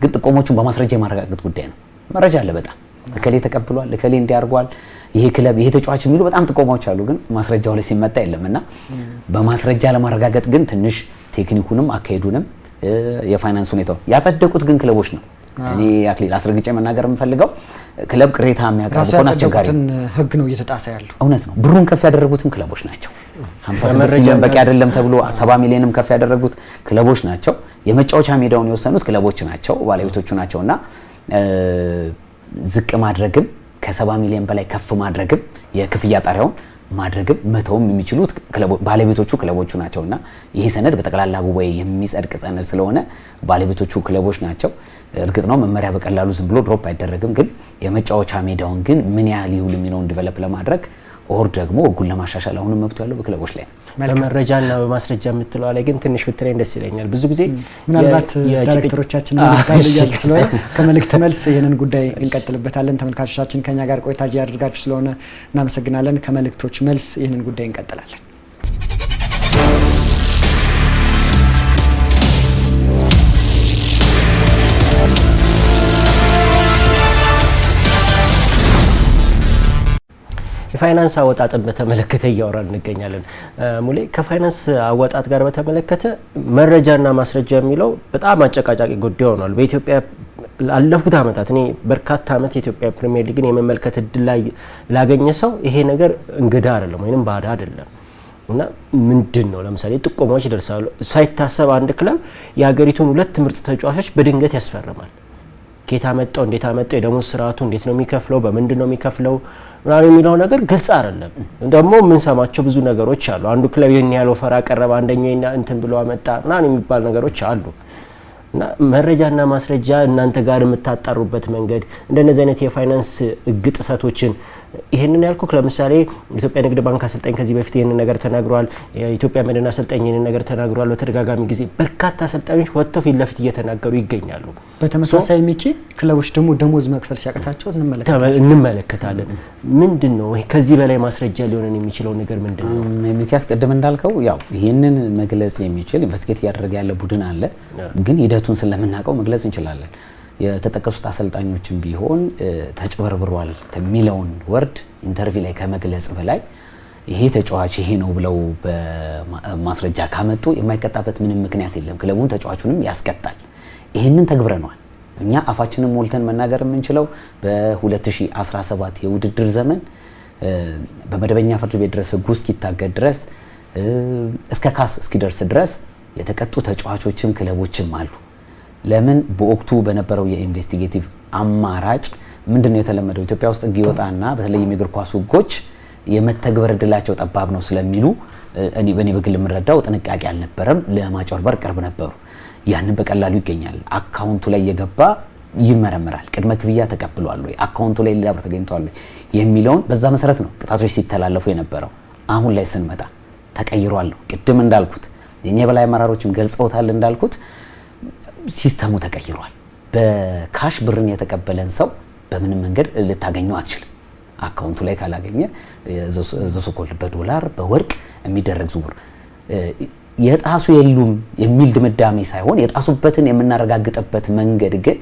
ግን ጥቆማዎቹን በማስረጃ የማረጋገጥ ጉዳይ ነው። መረጃ አለ በጣም እከሌ ተቀብሏል፣ እከሌ እንዲያርጓል፣ ይሄ ክለብ ይሄ ተጫዋች የሚሉ በጣም ጥቆማዎች አሉ። ግን ማስረጃው ላይ ሲመጣ የለምና በማስረጃ ለማረጋገጥ ግን ትንሽ ቴክኒኩንም አካሄዱንም የፋይናንስ ሁኔታው ያጸደቁት ግን ክለቦች ነው። እኔ አክሊል አስረግጬ መናገር የምፈልገው ክለብ ቅሬታ የሚያቀርብ ከሆነ አስቸጋሪ ህግ ነው እየተጣሰ ያለው። እውነት ነው። ብሩን ከፍ ያደረጉትም ክለቦች ናቸው። 56 ሚሊዮን በቂ አይደለም ተብሎ 70 ሚሊዮንም ከፍ ያደረጉት ክለቦች ናቸው። የመጫወቻ ሜዳውን የወሰኑት ክለቦች ናቸው፣ ባለቤቶቹ ናቸውና ዝቅ ማድረግም ከ70 ሚሊዮን በላይ ከፍ ማድረግም የክፍያ ጣሪያውን ማድረግም መተውም የሚችሉት ባለቤቶቹ ክለቦቹ ናቸውና ይሄ ሰነድ በጠቅላላ ጉባኤ የሚጸድቅ ሰነድ ስለሆነ ባለቤቶቹ ክለቦች ናቸው። እርግጥ ነው መመሪያ በቀላሉ ዝም ብሎ ድሮፕ አይደረግም። ግን የመጫወቻ ሜዳውን ግን ምን ያህል ይሁን የሚለውን ዲቨሎፕ ለማድረግ ኦር ደግሞ ህጉን ለማሻሻል አሁንም መብቱ ያለው በክለቦች ላይ ነው። በመረጃና በማስረጃ የምትለው ላይ ግን ትንሽ ብትለኝ ደስ ይለኛል። ብዙ ጊዜ ምናልባት ዳይሬክተሮቻችን መልእክት እያሉ ስለሆነ ከመልእክት መልስ ይህንን ጉዳይ እንቀጥልበታለን። ተመልካቾቻችን ከኛ ጋር ቆይታ እያደረጋችሁ ስለሆነ እናመሰግናለን። ከመልእክቶች መልስ ይህንን ጉዳይ እንቀጥላለን። የፋይናንስ አወጣጥን በተመለከተ እያወራን እንገኛለን። ሙሌ ከፋይናንስ አወጣጥ ጋር በተመለከተ መረጃና ማስረጃ የሚለው በጣም አጨቃጫቂ ጉዳይ ሆኗል። በኢትዮጵያ ላለፉት ዓመታት እኔ በርካታ ዓመት የኢትዮጵያ ፕሪሚየር ሊግን የመመልከት እድል ላይ ላገኘ ሰው ይሄ ነገር እንግዳ አይደለም ወይንም ባዳ አይደለም። እና ምንድን ነው ለምሳሌ ጥቆማዎች ይደርሳሉ። ሳይታሰብ አንድ ክለብ የሀገሪቱን 2 ምርጥ ተጫዋቾች በድንገት ያስፈርማል። ኬታ መጣው እንዴት አመጣው፣ የደሞዝ ስርዓቱ እንዴት ነው የሚከፍለው፣ በምንድን ነው የሚከፍለው ምናምን የሚለው ነገር ግልጽ አይደለም። ደግሞ ምን ሰማቸው ብዙ ነገሮች አሉ። አንዱ ክለብ ይሄን ያህል ኦፈር አቀረበ፣ አንደኛው እንትን ብሎ አመጣ ምናምን የሚባል ነገሮች አሉ። እና መረጃና ማስረጃ እናንተ ጋር የምታጣሩበት መንገድ እንደነዚህ አይነት የፋይናንስ ሕግ ጥሰቶችን ይሄንን ያልኩ ለምሳሌ ኢትዮጵያ ንግድ ባንክ አሰልጣኝ ከዚህ በፊት ይሄንን ነገር ተናግሯል። የኢትዮጵያ መድን አሰልጣኝ ይሄንን ነገር ተናግሯል። በተደጋጋሚ ጊዜ በርካታ አሰልጣኞች ወጥተው ፊት ለፊት እየተናገሩ ይገኛሉ። በተመሳሳይ ሚኪ ክለቦች ደግሞ ደሞዝ መክፈል ሲያቀታቸው እንመለከታለን። ምንድነው ከዚህ በላይ ማስረጃ ሊሆነን የሚችለው ነገር ምንድነው? ሚኪ አስቀድም እንዳልከው ያው ይሄንን መግለጽ የሚችል ኢንቨስቲጌት እያደረገ ያለ ቡድን አለ። ግን ሂደቱን ስለምናውቀው መግለጽ እንችላለን። የተጠቀሱት አሰልጣኞችን ቢሆን ተጭበርብሯል ከሚለውን ወርድ ኢንተርቪው ላይ ከመግለጽ በላይ ይሄ ተጫዋች ይሄ ነው ብለው በማስረጃ ካመጡ የማይቀጣበት ምንም ምክንያት የለም። ክለቡን ተጫዋቹንም ያስቀጣል። ይሄንን ተግብረናል። እኛ አፋችንን ሞልተን መናገር የምንችለው በ2017 የውድድር ዘመን በመደበኛ ፍርድ ቤት ድረስ ህጉ እስኪታገድ ድረስ እስከ ካስ እስኪደርስ ድረስ የተቀጡ ተጫዋቾችም ክለቦችም አሉ። ለምን በወቅቱ በነበረው የኢንቨስቲጌቲቭ አማራጭ ምንድነው የተለመደው ኢትዮጵያ ውስጥ ህግ ይወጣና በተለይም የእግር ኳስ ህጎች የመተግበር እድላቸው ጠባብ ነው ስለሚሉ በእኔ በግል የምረዳው ጥንቃቄ አልነበረም፣ ለማጭበርበር ቅርብ ነበሩ። ያንን በቀላሉ ይገኛል። አካውንቱ ላይ የገባ ይመረምራል። ቅድመ ክፍያ ተቀብሏል ወይ፣ አካውንቱ ላይ ሌላ ብር ተገኝቷል ወይ የሚለውን በዛ መሰረት ነው ቅጣቶች ሲተላለፉ የነበረው። አሁን ላይ ስንመጣ ተቀይሯል። ቅድም እንዳልኩት የኛ የበላይ አመራሮችም ገልጸውታል። እንዳልኩት ሲስተሙ ተቀይሯል። በካሽ ብርን የተቀበለን ሰው በምንም መንገድ ልታገኘው አትችልም። አካውንቱ ላይ ካላገኘ ዘሶኮል በዶላር በወርቅ የሚደረግ ዝውውር የጣሱ የሉም የሚል ድምዳሜ ሳይሆን የጣሱበትን የምናረጋግጥበት መንገድ ግን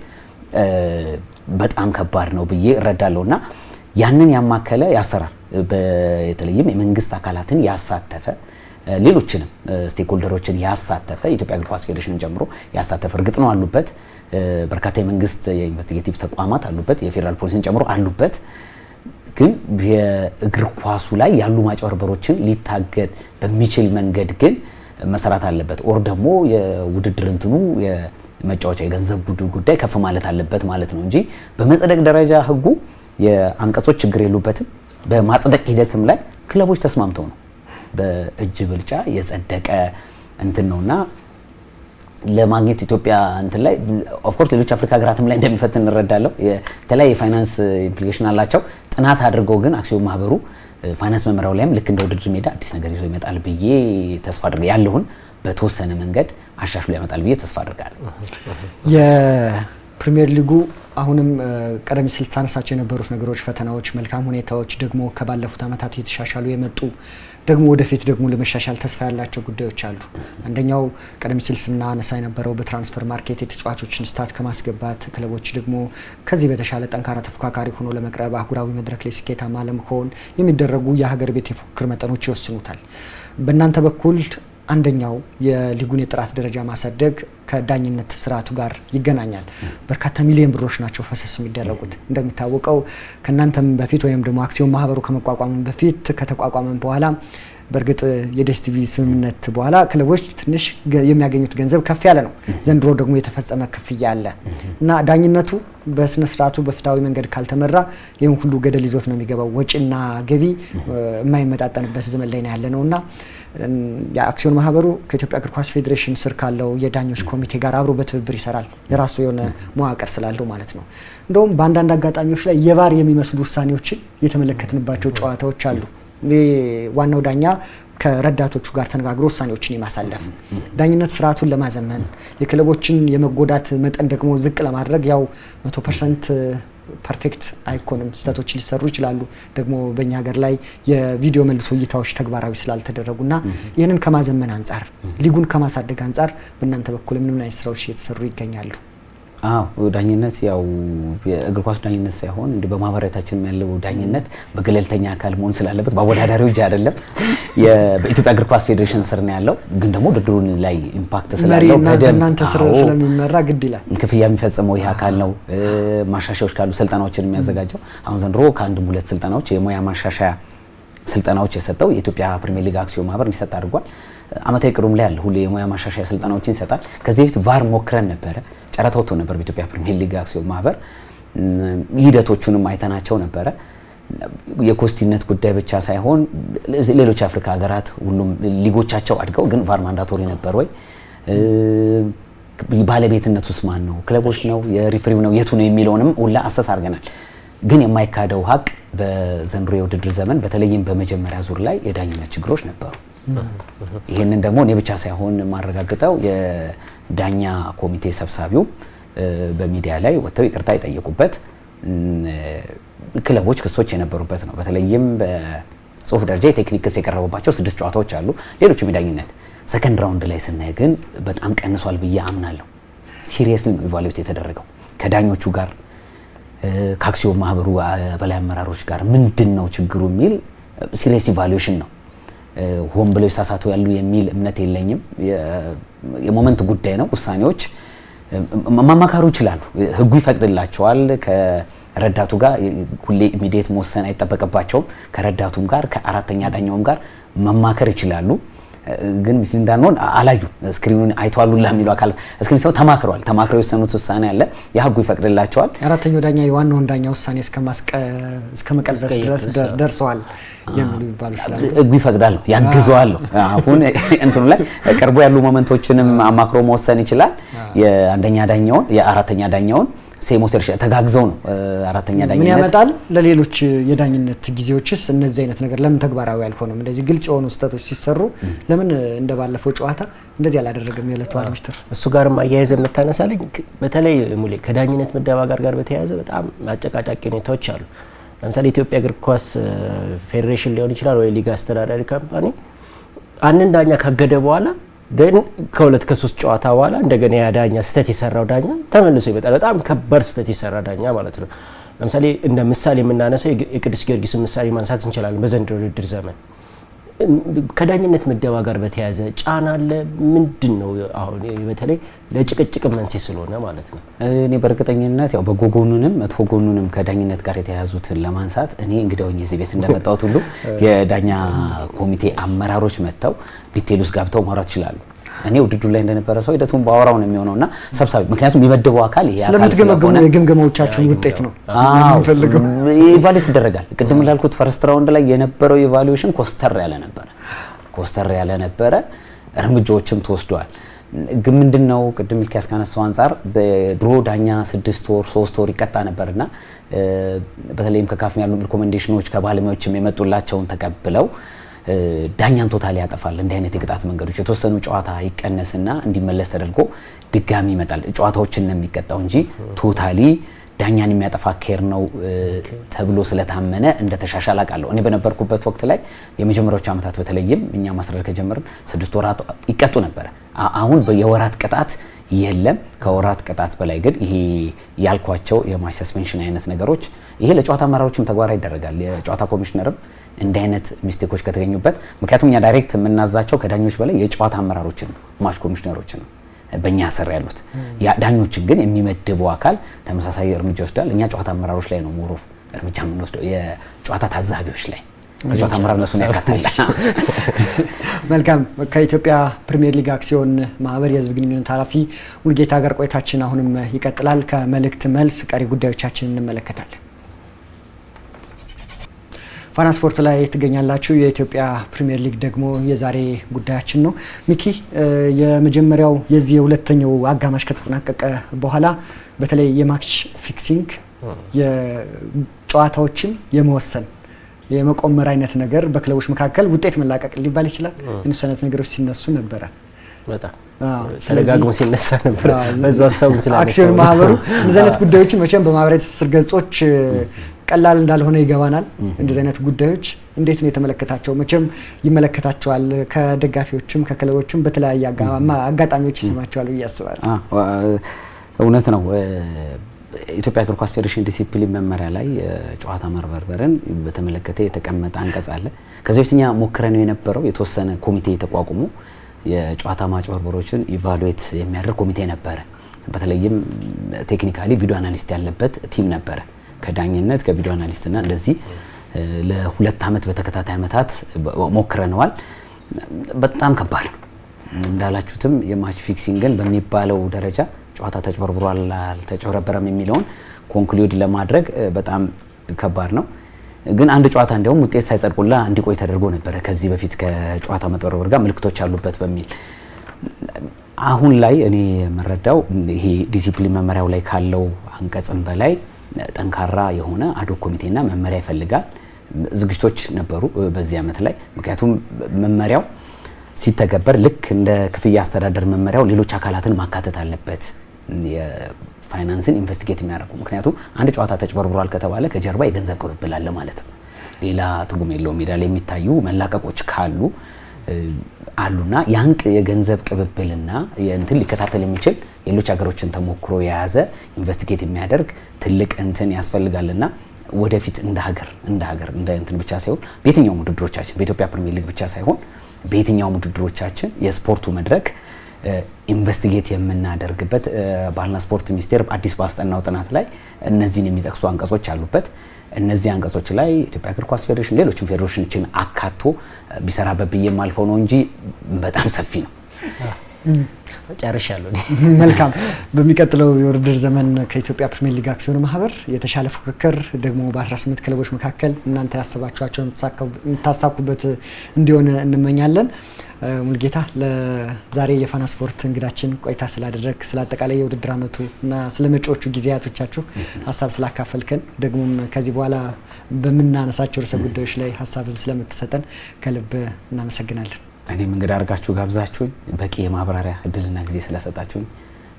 በጣም ከባድ ነው ብዬ እረዳለሁና ያንን ያማከለ ያሰራል። በተለይም የመንግስት አካላትን ያሳተፈ ሌሎችንም ስቴክሆልደሮችን ያሳተፈ የኢትዮጵያ እግር ኳስ ፌዴሬሽንን ጨምሮ ያሳተፈ እርግጥ ነው አሉበት። በርካታ የመንግስት የኢንቨስቲጌቲቭ ተቋማት አሉበት፣ የፌዴራል ፖሊስን ጨምሮ አሉበት። ግን የእግር ኳሱ ላይ ያሉ ማጭበርበሮችን ሊታገድ በሚችል መንገድ ግን መሰራት አለበት። ኦር ደግሞ የውድድር እንትኑ የመጫወቻ የገንዘብ ጉዳይ ከፍ ማለት አለበት ማለት ነው እንጂ በመጽደቅ ደረጃ ህጉ የአንቀጾች ችግር የሉበትም። በማጽደቅ ሂደትም ላይ ክለቦች ተስማምተው ነው በእጅ ብልጫ የጸደቀ እንትን ነውና ለማግኘት ኢትዮጵያ እንትን ላይ ኦፍ ኮርስ ሌሎች አፍሪካ ሀገራትም ላይ እንደሚፈትን እንረዳለሁ። የተለያየ ፋይናንስ ኢምፕሊኬሽን አላቸው። ጥናት አድርገው ግን አክሲዮን ማህበሩ ፋይናንስ መመሪያው ላይም ልክ እንደ ውድድር ሜዳ አዲስ ነገር ይዞ ይመጣል ብዬ ተስፋ አድርጋለሁ። ያለውን በተወሰነ መንገድ አሻሽሎ ያመጣል ብዬ ተስፋ አድርጋለሁ። የፕሪሚየር ሊጉ አሁንም ቀደም ሲል ታነሳቸው የነበሩት ነገሮች፣ ፈተናዎች፣ መልካም ሁኔታዎች ደግሞ ከባለፉት ዓመታት የተሻሻሉ የመጡ ደግሞ ወደፊት ደግሞ ለመሻሻል ተስፋ ያላቸው ጉዳዮች አሉ። አንደኛው ቀደም ሲል ስናነሳ የነበረው በትራንስፈር ማርኬት የተጫዋቾችን ስታት ከማስገባት ክለቦች ደግሞ ከዚህ በተሻለ ጠንካራ ተፎካካሪ ሆኖ ለመቅረብ አህጉራዊ መድረክ ላይ ስኬታማ ለመሆን የሚደረጉ የሀገር ቤት የፉክክር መጠኖች ይወስኑታል። በእናንተ በኩል አንደኛው የሊጉን የጥራት ደረጃ ማሳደግ ከዳኝነት ስርዓቱ ጋር ይገናኛል። በርካታ ሚሊዮን ብሮች ናቸው ፈሰስ የሚደረጉት። እንደሚታወቀው ከእናንተም በፊት ወይም ደግሞ አክሲዮን ማህበሩ ከመቋቋሙ በፊት ከተቋቋመም በኋላ በእርግጥ የዲኤስቲቪ ስምምነት በኋላ ክለቦች ትንሽ የሚያገኙት ገንዘብ ከፍ ያለ ነው። ዘንድሮ ደግሞ የተፈጸመ ክፍያ አለ እና ዳኝነቱ በስነ ስርዓቱ በፍትሃዊ መንገድ ካልተመራ ይህን ሁሉ ገደል ይዞት ነው የሚገባው። ወጪና ገቢ የማይመጣጠንበት ዘመን ላይ ነው ያለ ነውና የአክሲዮን ማህበሩ ከኢትዮጵያ እግር ኳስ ፌዴሬሽን ስር ካለው የዳኞች ኮሚቴ ጋር አብሮ በትብብር ይሰራል። የራሱ የሆነ መዋቅር ስላለው ማለት ነው። እንደውም በአንዳንድ አጋጣሚዎች ላይ የቫር የሚመስሉ ውሳኔዎችን የተመለከትንባቸው ጨዋታዎች አሉ። ዋናው ዳኛ ከረዳቶቹ ጋር ተነጋግሮ ውሳኔዎችን የማሳለፍ ዳኝነት ስርዓቱን ለማዘመን የክለቦችን የመጎዳት መጠን ደግሞ ዝቅ ለማድረግ ያው 100% ፐርፌክት አይኮንም፣ ስህተቶች ሊሰሩ ይችላሉ። ደግሞ በእኛ ሀገር ላይ የቪዲዮ መልሶ እይታዎች ተግባራዊ ስላልተደረጉና ይህንን ከማዘመን አንጻር ሊጉን ከማሳደግ አንጻር በእናንተ በኩል ምን አይነት ስራዎች እየተሰሩ ይገኛሉ? ዳኝነት ያው የእግር ኳስ ዳኝነት ሳይሆን እንደ በማህበራታችን ያለው ዳኝነት በገለልተኛ አካል መሆን ስላለበት በአወዳዳሪው እጅ አይደለም። በኢትዮጵያ እግር ኳስ ፌዴሬሽን ስር ነው ያለው። ግን ደግሞ ውድድሩን ላይ ኢምፓክት ስላለው በእናንተ ስር ስለሚመራ ግድ ይላል። ክፍያ የሚፈጽመው ይህ አካል ነው። ማሻሻያዎች ካሉ ስልጠናዎችን የሚያዘጋጀው አሁን ዘንድሮ ከአንድም ሁለት ስልጠናዎች የሙያ ማሻሻያ ስልጠናዎች የሰጠው የኢትዮጵያ ፕሪሚየር ሊግ አክሲዮን ማህበር እንዲሰጥ አድርጓል። አመታዊ ቅሩም ላይ ያለ ሁሉ የሙያ ማሻሻያ ስልጠናዎችን ይሰጣል። ከዚህ በፊት ቫር ሞክረን ነበረ፣ ጨረታ ወጥቶ ነበር በኢትዮጵያ ፕሪሚየር ሊግ አክሲዮን ማህበር። ሂደቶቹንም አይተናቸው ነበረ። የኮስቲነት ጉዳይ ብቻ ሳይሆን ሌሎች የአፍሪካ ሀገራት ሁሉም ሊጎቻቸው አድገው ግን ቫር ማንዳቶሪ ነበር ወይ? ባለቤትነቱስ ማን ነው? ክለቦች ነው? የሪፍሪው ነው? የቱ ነው የሚለውንም ሁላ አሰስ አድርገናል። ግን የማይካደው ሀቅ በዘንድሮ የውድድር ዘመን በተለይም በመጀመሪያ ዙር ላይ የዳኝነት ችግሮች ነበሩ። ይህንን ደግሞ እኔ ብቻ ሳይሆን ማረጋግጠው የዳኛ ኮሚቴ ሰብሳቢው በሚዲያ ላይ ወጥተው ይቅርታ የጠየቁበት ክለቦች ክሶች የነበሩበት ነው። በተለይም በጽሁፍ ደረጃ የቴክኒክ ክስ የቀረበባቸው 6 ጨዋታዎች አሉ። ሌሎችም የዳኝነት ሰከንድ ራውንድ ላይ ስናይ ግን በጣም ቀንሷል ብዬ አምናለሁ። ሲሪየስሊ ነው ኢቫሉዌት የተደረገው ከዳኞቹ ጋር ከአክሲዮን ማህበሩ በላይ አመራሮች ጋር ምንድነው ችግሩ የሚል ሲሪየስ ኢቫሉዌሽን ነው። ሆን ብለው ይሳሳቱ ያሉ የሚል እምነት የለኝም። የሞመንት ጉዳይ ነው። ውሳኔዎች ማማካሩ ይችላሉ፣ ህጉ ይፈቅድላቸዋል። ከረዳቱ ጋር ሁሌ ኢሚዲየት መወሰን አይጠበቅባቸውም። ከረዳቱም ጋር ከአራተኛ ዳኛውም ጋር መማከር ይችላሉ። ግን ምስል እንዳንሆን አላዩ ስክሪኑን አይቷሉላ የሚሉ አካላት ስክሪን ሰው ተማክረው የወሰኑት ውሳኔ አለ። የህጉ ይፈቅድላቸዋል። አራተኛው ዳኛ የዋናውን ዳኛ ውሳኔ እስከ መቀልበስ ድረስ ደርሰዋል የሚሉ ይባሉ ስላሉ ህጉ ይፈቅዳል ነው ያግዘዋል ነው። አሁን እንትኑ ላይ ቀርቦ ያሉ ሞመንቶችንም አማክሮ መወሰን ይችላል። የአንደኛ ዳኛውን የአራተኛ ዳኛውን ሴሞሰርሽ ተጋግዘው ነው አራተኛ ዳኝነት ምን ያመጣል። ለሌሎች የዳኝነት ጊዜዎችስ እነዚህ አይነት ነገር ለምን ተግባራዊ አልሆነም? እንደዚህ ግልጽ የሆኑ ስህተቶች ሲሰሩ ለምን እንደባለፈው ጨዋታ እንደዚህ አላደረገም? የዕለቱ አርቢትር እሱ ጋርም አያይዘ የምታነሳልኝ በተለይ ሙሌ ከዳኝነት ምደባ ጋር በተያያዘ በጣም አጨቃጫቂ ሁኔታዎች አሉ። ለምሳሌ ኢትዮጵያ እግር ኳስ ፌዴሬሽን ሊሆን ይችላል ወይ ሊግ አስተዳዳሪ ካምፓኒ አንድን ዳኛ ካገደ በኋላ ግን ከሁለት ከሶስት ጨዋታ በኋላ እንደገና ያ ዳኛ ስህተት የሰራው ዳኛ ተመልሶ ይመጣል። በጣም ከባድ ስህተት የሰራ ዳኛ ማለት ነው። ለምሳሌ እንደ ምሳሌ የምናነሳው የቅዱስ ጊዮርጊስ ምሳሌ ማንሳት እንችላለን። በዘንድሮ ውድድር ዘመን ከዳኝነት ምደባ ጋር በተያያዘ ጫና አለ። ምንድን ነው አሁን በተለይ ለጭቅጭቅ መንስኤ ስለሆነ ማለት ነው። እኔ በእርግጠኝነት ያው በጎ ጎኑንም መጥፎ ጎኑንም ከዳኝነት ጋር የተያያዙትን ለማንሳት እኔ እንግዳውኝ እዚህ ቤት እንደመጣሁት ሁሉ የዳኛ ኮሚቴ አመራሮች መጥተው ዲቴል ውስጥ ገብተው ማውራት ይችላሉ። እኔ ውድድሩ ላይ እንደነበረ ሰው ሂደቱን ባወራው ነው የሚሆነውና ሰብሳቢ ምክንያቱም የሚመደበው አካል ይሄ አካል ስለምትገመገሙ የግምገማዎቻችሁን ውጤት ነው የምንፈልገው። ኢቫሉዌት ይደረጋል። ቅድም ላልኩት ፈርስት ራውንድ ላይ የነበረው ኢቫሉዌሽን ኮስተር ያለ ነበረ። እርምጃዎችም ተወስደዋል። ግን ምንድነው ቅድም ሚልኪያስ ካነሳው አንፃር ድሮ ዳኛ 6 ወር 3 ወር ይቀጣ ነበርና በተለይም ከካፍ ያሉ ሪኮሜንዴሽኖች ከባለሙያዎችም የመጡላቸውን ተቀብለው ዳኛን ቶታሊ ያጠፋል። እንዲህ አይነት የቅጣት መንገዶች የተወሰኑ ጨዋታ ይቀነስና እንዲመለስ ተደርጎ ድጋሚ ይመጣል። ጨዋታዎችን ነው የሚቀጣው እንጂ ቶታሊ ዳኛን የሚያጠፋ ኬር ነው ተብሎ ስለታመነ እንደተሻሻለ አውቃለሁ። እኔ በነበርኩበት ወቅት ላይ የመጀመሪያዎቹ ዓመታት በተለይም እኛ ማስረድ ከጀመርን 6 ወራት ይቀጡ ነበር። አሁን የወራት ቅጣት የለም። ከወራት ቅጣት በላይ ግን ይሄ ያልኳቸው የማች ሰስፔንሽን አይነት ነገሮች ይሄ ለጨዋታ አመራሮችም ተግባራዊ ይደረጋል። የጨዋታ ኮሚሽነርም እንዲህ አይነት ሚስቴኮች ከተገኙበት ምክንያቱም እኛ ዳይሬክት የምናዛቸው ከዳኞች በላይ የጨዋታ አመራሮችን ነው፣ ማች ኮሚሽነሮችን ነው በእኛ ስር ያሉት። ዳኞችን ግን የሚመድበው አካል ተመሳሳይ እርምጃ ይወስዳል። እኛ ጨዋታ አመራሮች ላይ ነው ሞሮፍ እርምጃ የምንወስደው፣ የጨዋታ ታዛቢዎች ላይ የጨዋታ አመራር እነሱን ያካትታል። መልካም። ከኢትዮጵያ ፕሪሚየር ሊግ አክሲዮን ማህበር የህዝብ ግንኙነት ኃላፊ ሙልጌታ ጋር ቆይታችን አሁንም ይቀጥላል። ከመልእክት መልስ ቀሪ ጉዳዮቻችን እንመለከታለን። ፋና ስፖርት ላይ ትገኛላችሁ። የኢትዮጵያ ፕሪሚየር ሊግ ደግሞ የዛሬ ጉዳያችን ነው። ሚኪ፣ የመጀመሪያው የዚህ የሁለተኛው አጋማሽ ከተጠናቀቀ በኋላ በተለይ የማች ፊክሲንግ የጨዋታዎችን የመወሰን የመቆመር አይነት ነገር በክለቦች መካከል ውጤት መላቀቅ ሊባል ይችላል። እነሱ አይነት ነገሮች ሲነሱ ነበረ። በጣም ተደጋግሞ ሲነሳ ነበር። በዛ ሀሳቡን ስላነሳው አክሲዮን ማህበሩ እንደዚህ አይነት ጉዳዮችን መቼም በማህበራዊ ትስስር ገጾች ቀላል እንዳልሆነ ይገባናል። እንደዚህ አይነት ጉዳዮች እንዴት ነው የተመለከታቸው? መቼም ይመለከታቸዋል፣ ከደጋፊዎችም ከክለቦችም በተለያየ አጋጣሚዎች ይሰማቸዋል ብዬ አስባለሁ። እውነት ነው። ኢትዮጵያ እግር ኳስ ፌዴሬሽን ዲሲፕሊን መመሪያ ላይ ጨዋታ ማጭበርበርን በተመለከተ የተቀመጠ አንቀጽ አለ። ከዚህ በፊት እኛ ሞክረን የነበረው የተወሰነ ኮሚቴ ተቋቁሞ የጨዋታ ማጭበርበሮችን ኢቫሉዌት የሚያደርግ ኮሚቴ ነበረ። በተለይም ቴክኒካሊ ቪዲዮ አናሊስት ያለበት ቲም ነበረ። ከዳኝነት ከቪዲዮ አናሊስትና እንደዚህ ለ2 ዓመት በተከታታይ ዓመታት ሞክረነዋል። በጣም ከባድ ነው እንዳላችሁትም የማች ፊክሲንግን በሚባለው ደረጃ ጨዋታ ተጭበርብሯል አልተጭበረበረም የሚለውን ኮንክሉድ ለማድረግ በጣም ከባድ ነው። ግን አንድ ጨዋታ እንዲያውም ውጤት ሳይጸድቁላ እንዲቆይ ተደርጎ ነበረ ከዚህ በፊት ከጨዋታ መጭበርበር ጋር ምልክቶች አሉበት በሚል። አሁን ላይ እኔ የምረዳው ይሄ ዲሲፕሊን መመሪያው ላይ ካለው አንቀጽም በላይ ጠንካራ የሆነ አዶክ ኮሚቴና መመሪያ ይፈልጋል። ዝግጅቶች ነበሩ በዚህ ዓመት ላይ። ምክንያቱም መመሪያው ሲተገበር ልክ እንደ ክፍያ አስተዳደር መመሪያው ሌሎች አካላትን ማካተት አለበት፣ የፋይናንስን ኢንቨስቲጌት የሚያደርጉ። ምክንያቱም አንድ ጨዋታ ተጭበርብሯል ከተባለ ከጀርባ የገንዘብ ቅብብል አለ ማለት ነው። ሌላ ትርጉም የለውም። ሜዳ ላይ የሚታዩ መላቀቆች ካሉ አሉና ያንቅ የገንዘብ ቅብብልና የእንትን ሊከታተል የሚችል ሌሎች ሀገሮችን ተሞክሮ የያዘ ኢንቨስቲጌት የሚያደርግ ትልቅ እንትን ያስፈልጋልና ወደፊት እንደ ሀገር እንደ እንትን ብቻ ሳይሆን በየትኛውም ውድድሮቻችን በኢትዮጵያ ፕሪሚየር ሊግ ብቻ ሳይሆን በየትኛውም ውድድሮቻችን የስፖርቱ መድረክ ኢንቨስቲጌት የምናደርግበት ባህልና ስፖርት ሚኒስቴር አዲስ ባስጠናው ጥናት ላይ እነዚህን የሚጠቅሱ አንቀጾች አሉበት። እነዚህ አንቀጾች ላይ ኢትዮጵያ እግር ኳስ ፌዴሬሽን ሌሎችም ፌዴሬሽኖችን አካቶ ቢሰራበት ብዬ የማልፈው ነው እንጂ በጣም ሰፊ ነው። ጨርሻለሁ። መልካም። በሚቀጥለው የውድድር ዘመን ከኢትዮጵያ ፕሪሚየር ሊግ አክሲዮን ማህበር የተሻለ ፉክክር ደግሞ በ18 ክለቦች መካከል እናንተ ያሰባችኋቸውን የምታሳኩበት እንዲሆን እንመኛለን። ሙልጌታ ለዛሬ የፋና ስፖርት እንግዳችን ቆይታ ስላደረግ ስለ አጠቃላይ የውድድር አመቱ እና ስለ መጪዎቹ ጊዜያቶቻችሁ ሀሳብ ስላካፈልከን ደግሞም ከዚህ በኋላ በምናነሳቸው ርዕሰ ጉዳዮች ላይ ሀሳብን ስለምትሰጠን ከልብ እናመሰግናለን። እኔም እንግዳ አድርጋችሁ ጋብዛችሁኝ በቂ የማብራሪያ እድልና ጊዜ ስለሰጣችሁኝ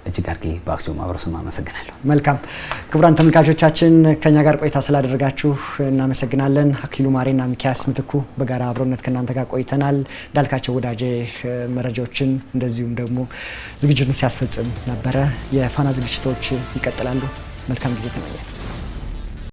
እጅግ አድርጌ በአክሲዮን ማህበር ስም አመሰግናለሁ። መልካም ክቡራን ተመልካቾቻችን ከኛ ጋር ቆይታ ስላደረጋችሁ እናመሰግናለን። አክሊሉ ማሬና ሚኪያስ ምትኩ በጋራ አብሮነት ከእናንተ ጋር ቆይተናል። እንዳልካቸው ወዳጄ መረጃዎችን እንደዚሁም ደግሞ ዝግጅቱን ሲያስፈጽም ነበረ። የፋና ዝግጅቶች ይቀጥላሉ። መልካም ጊዜ ተመኘን።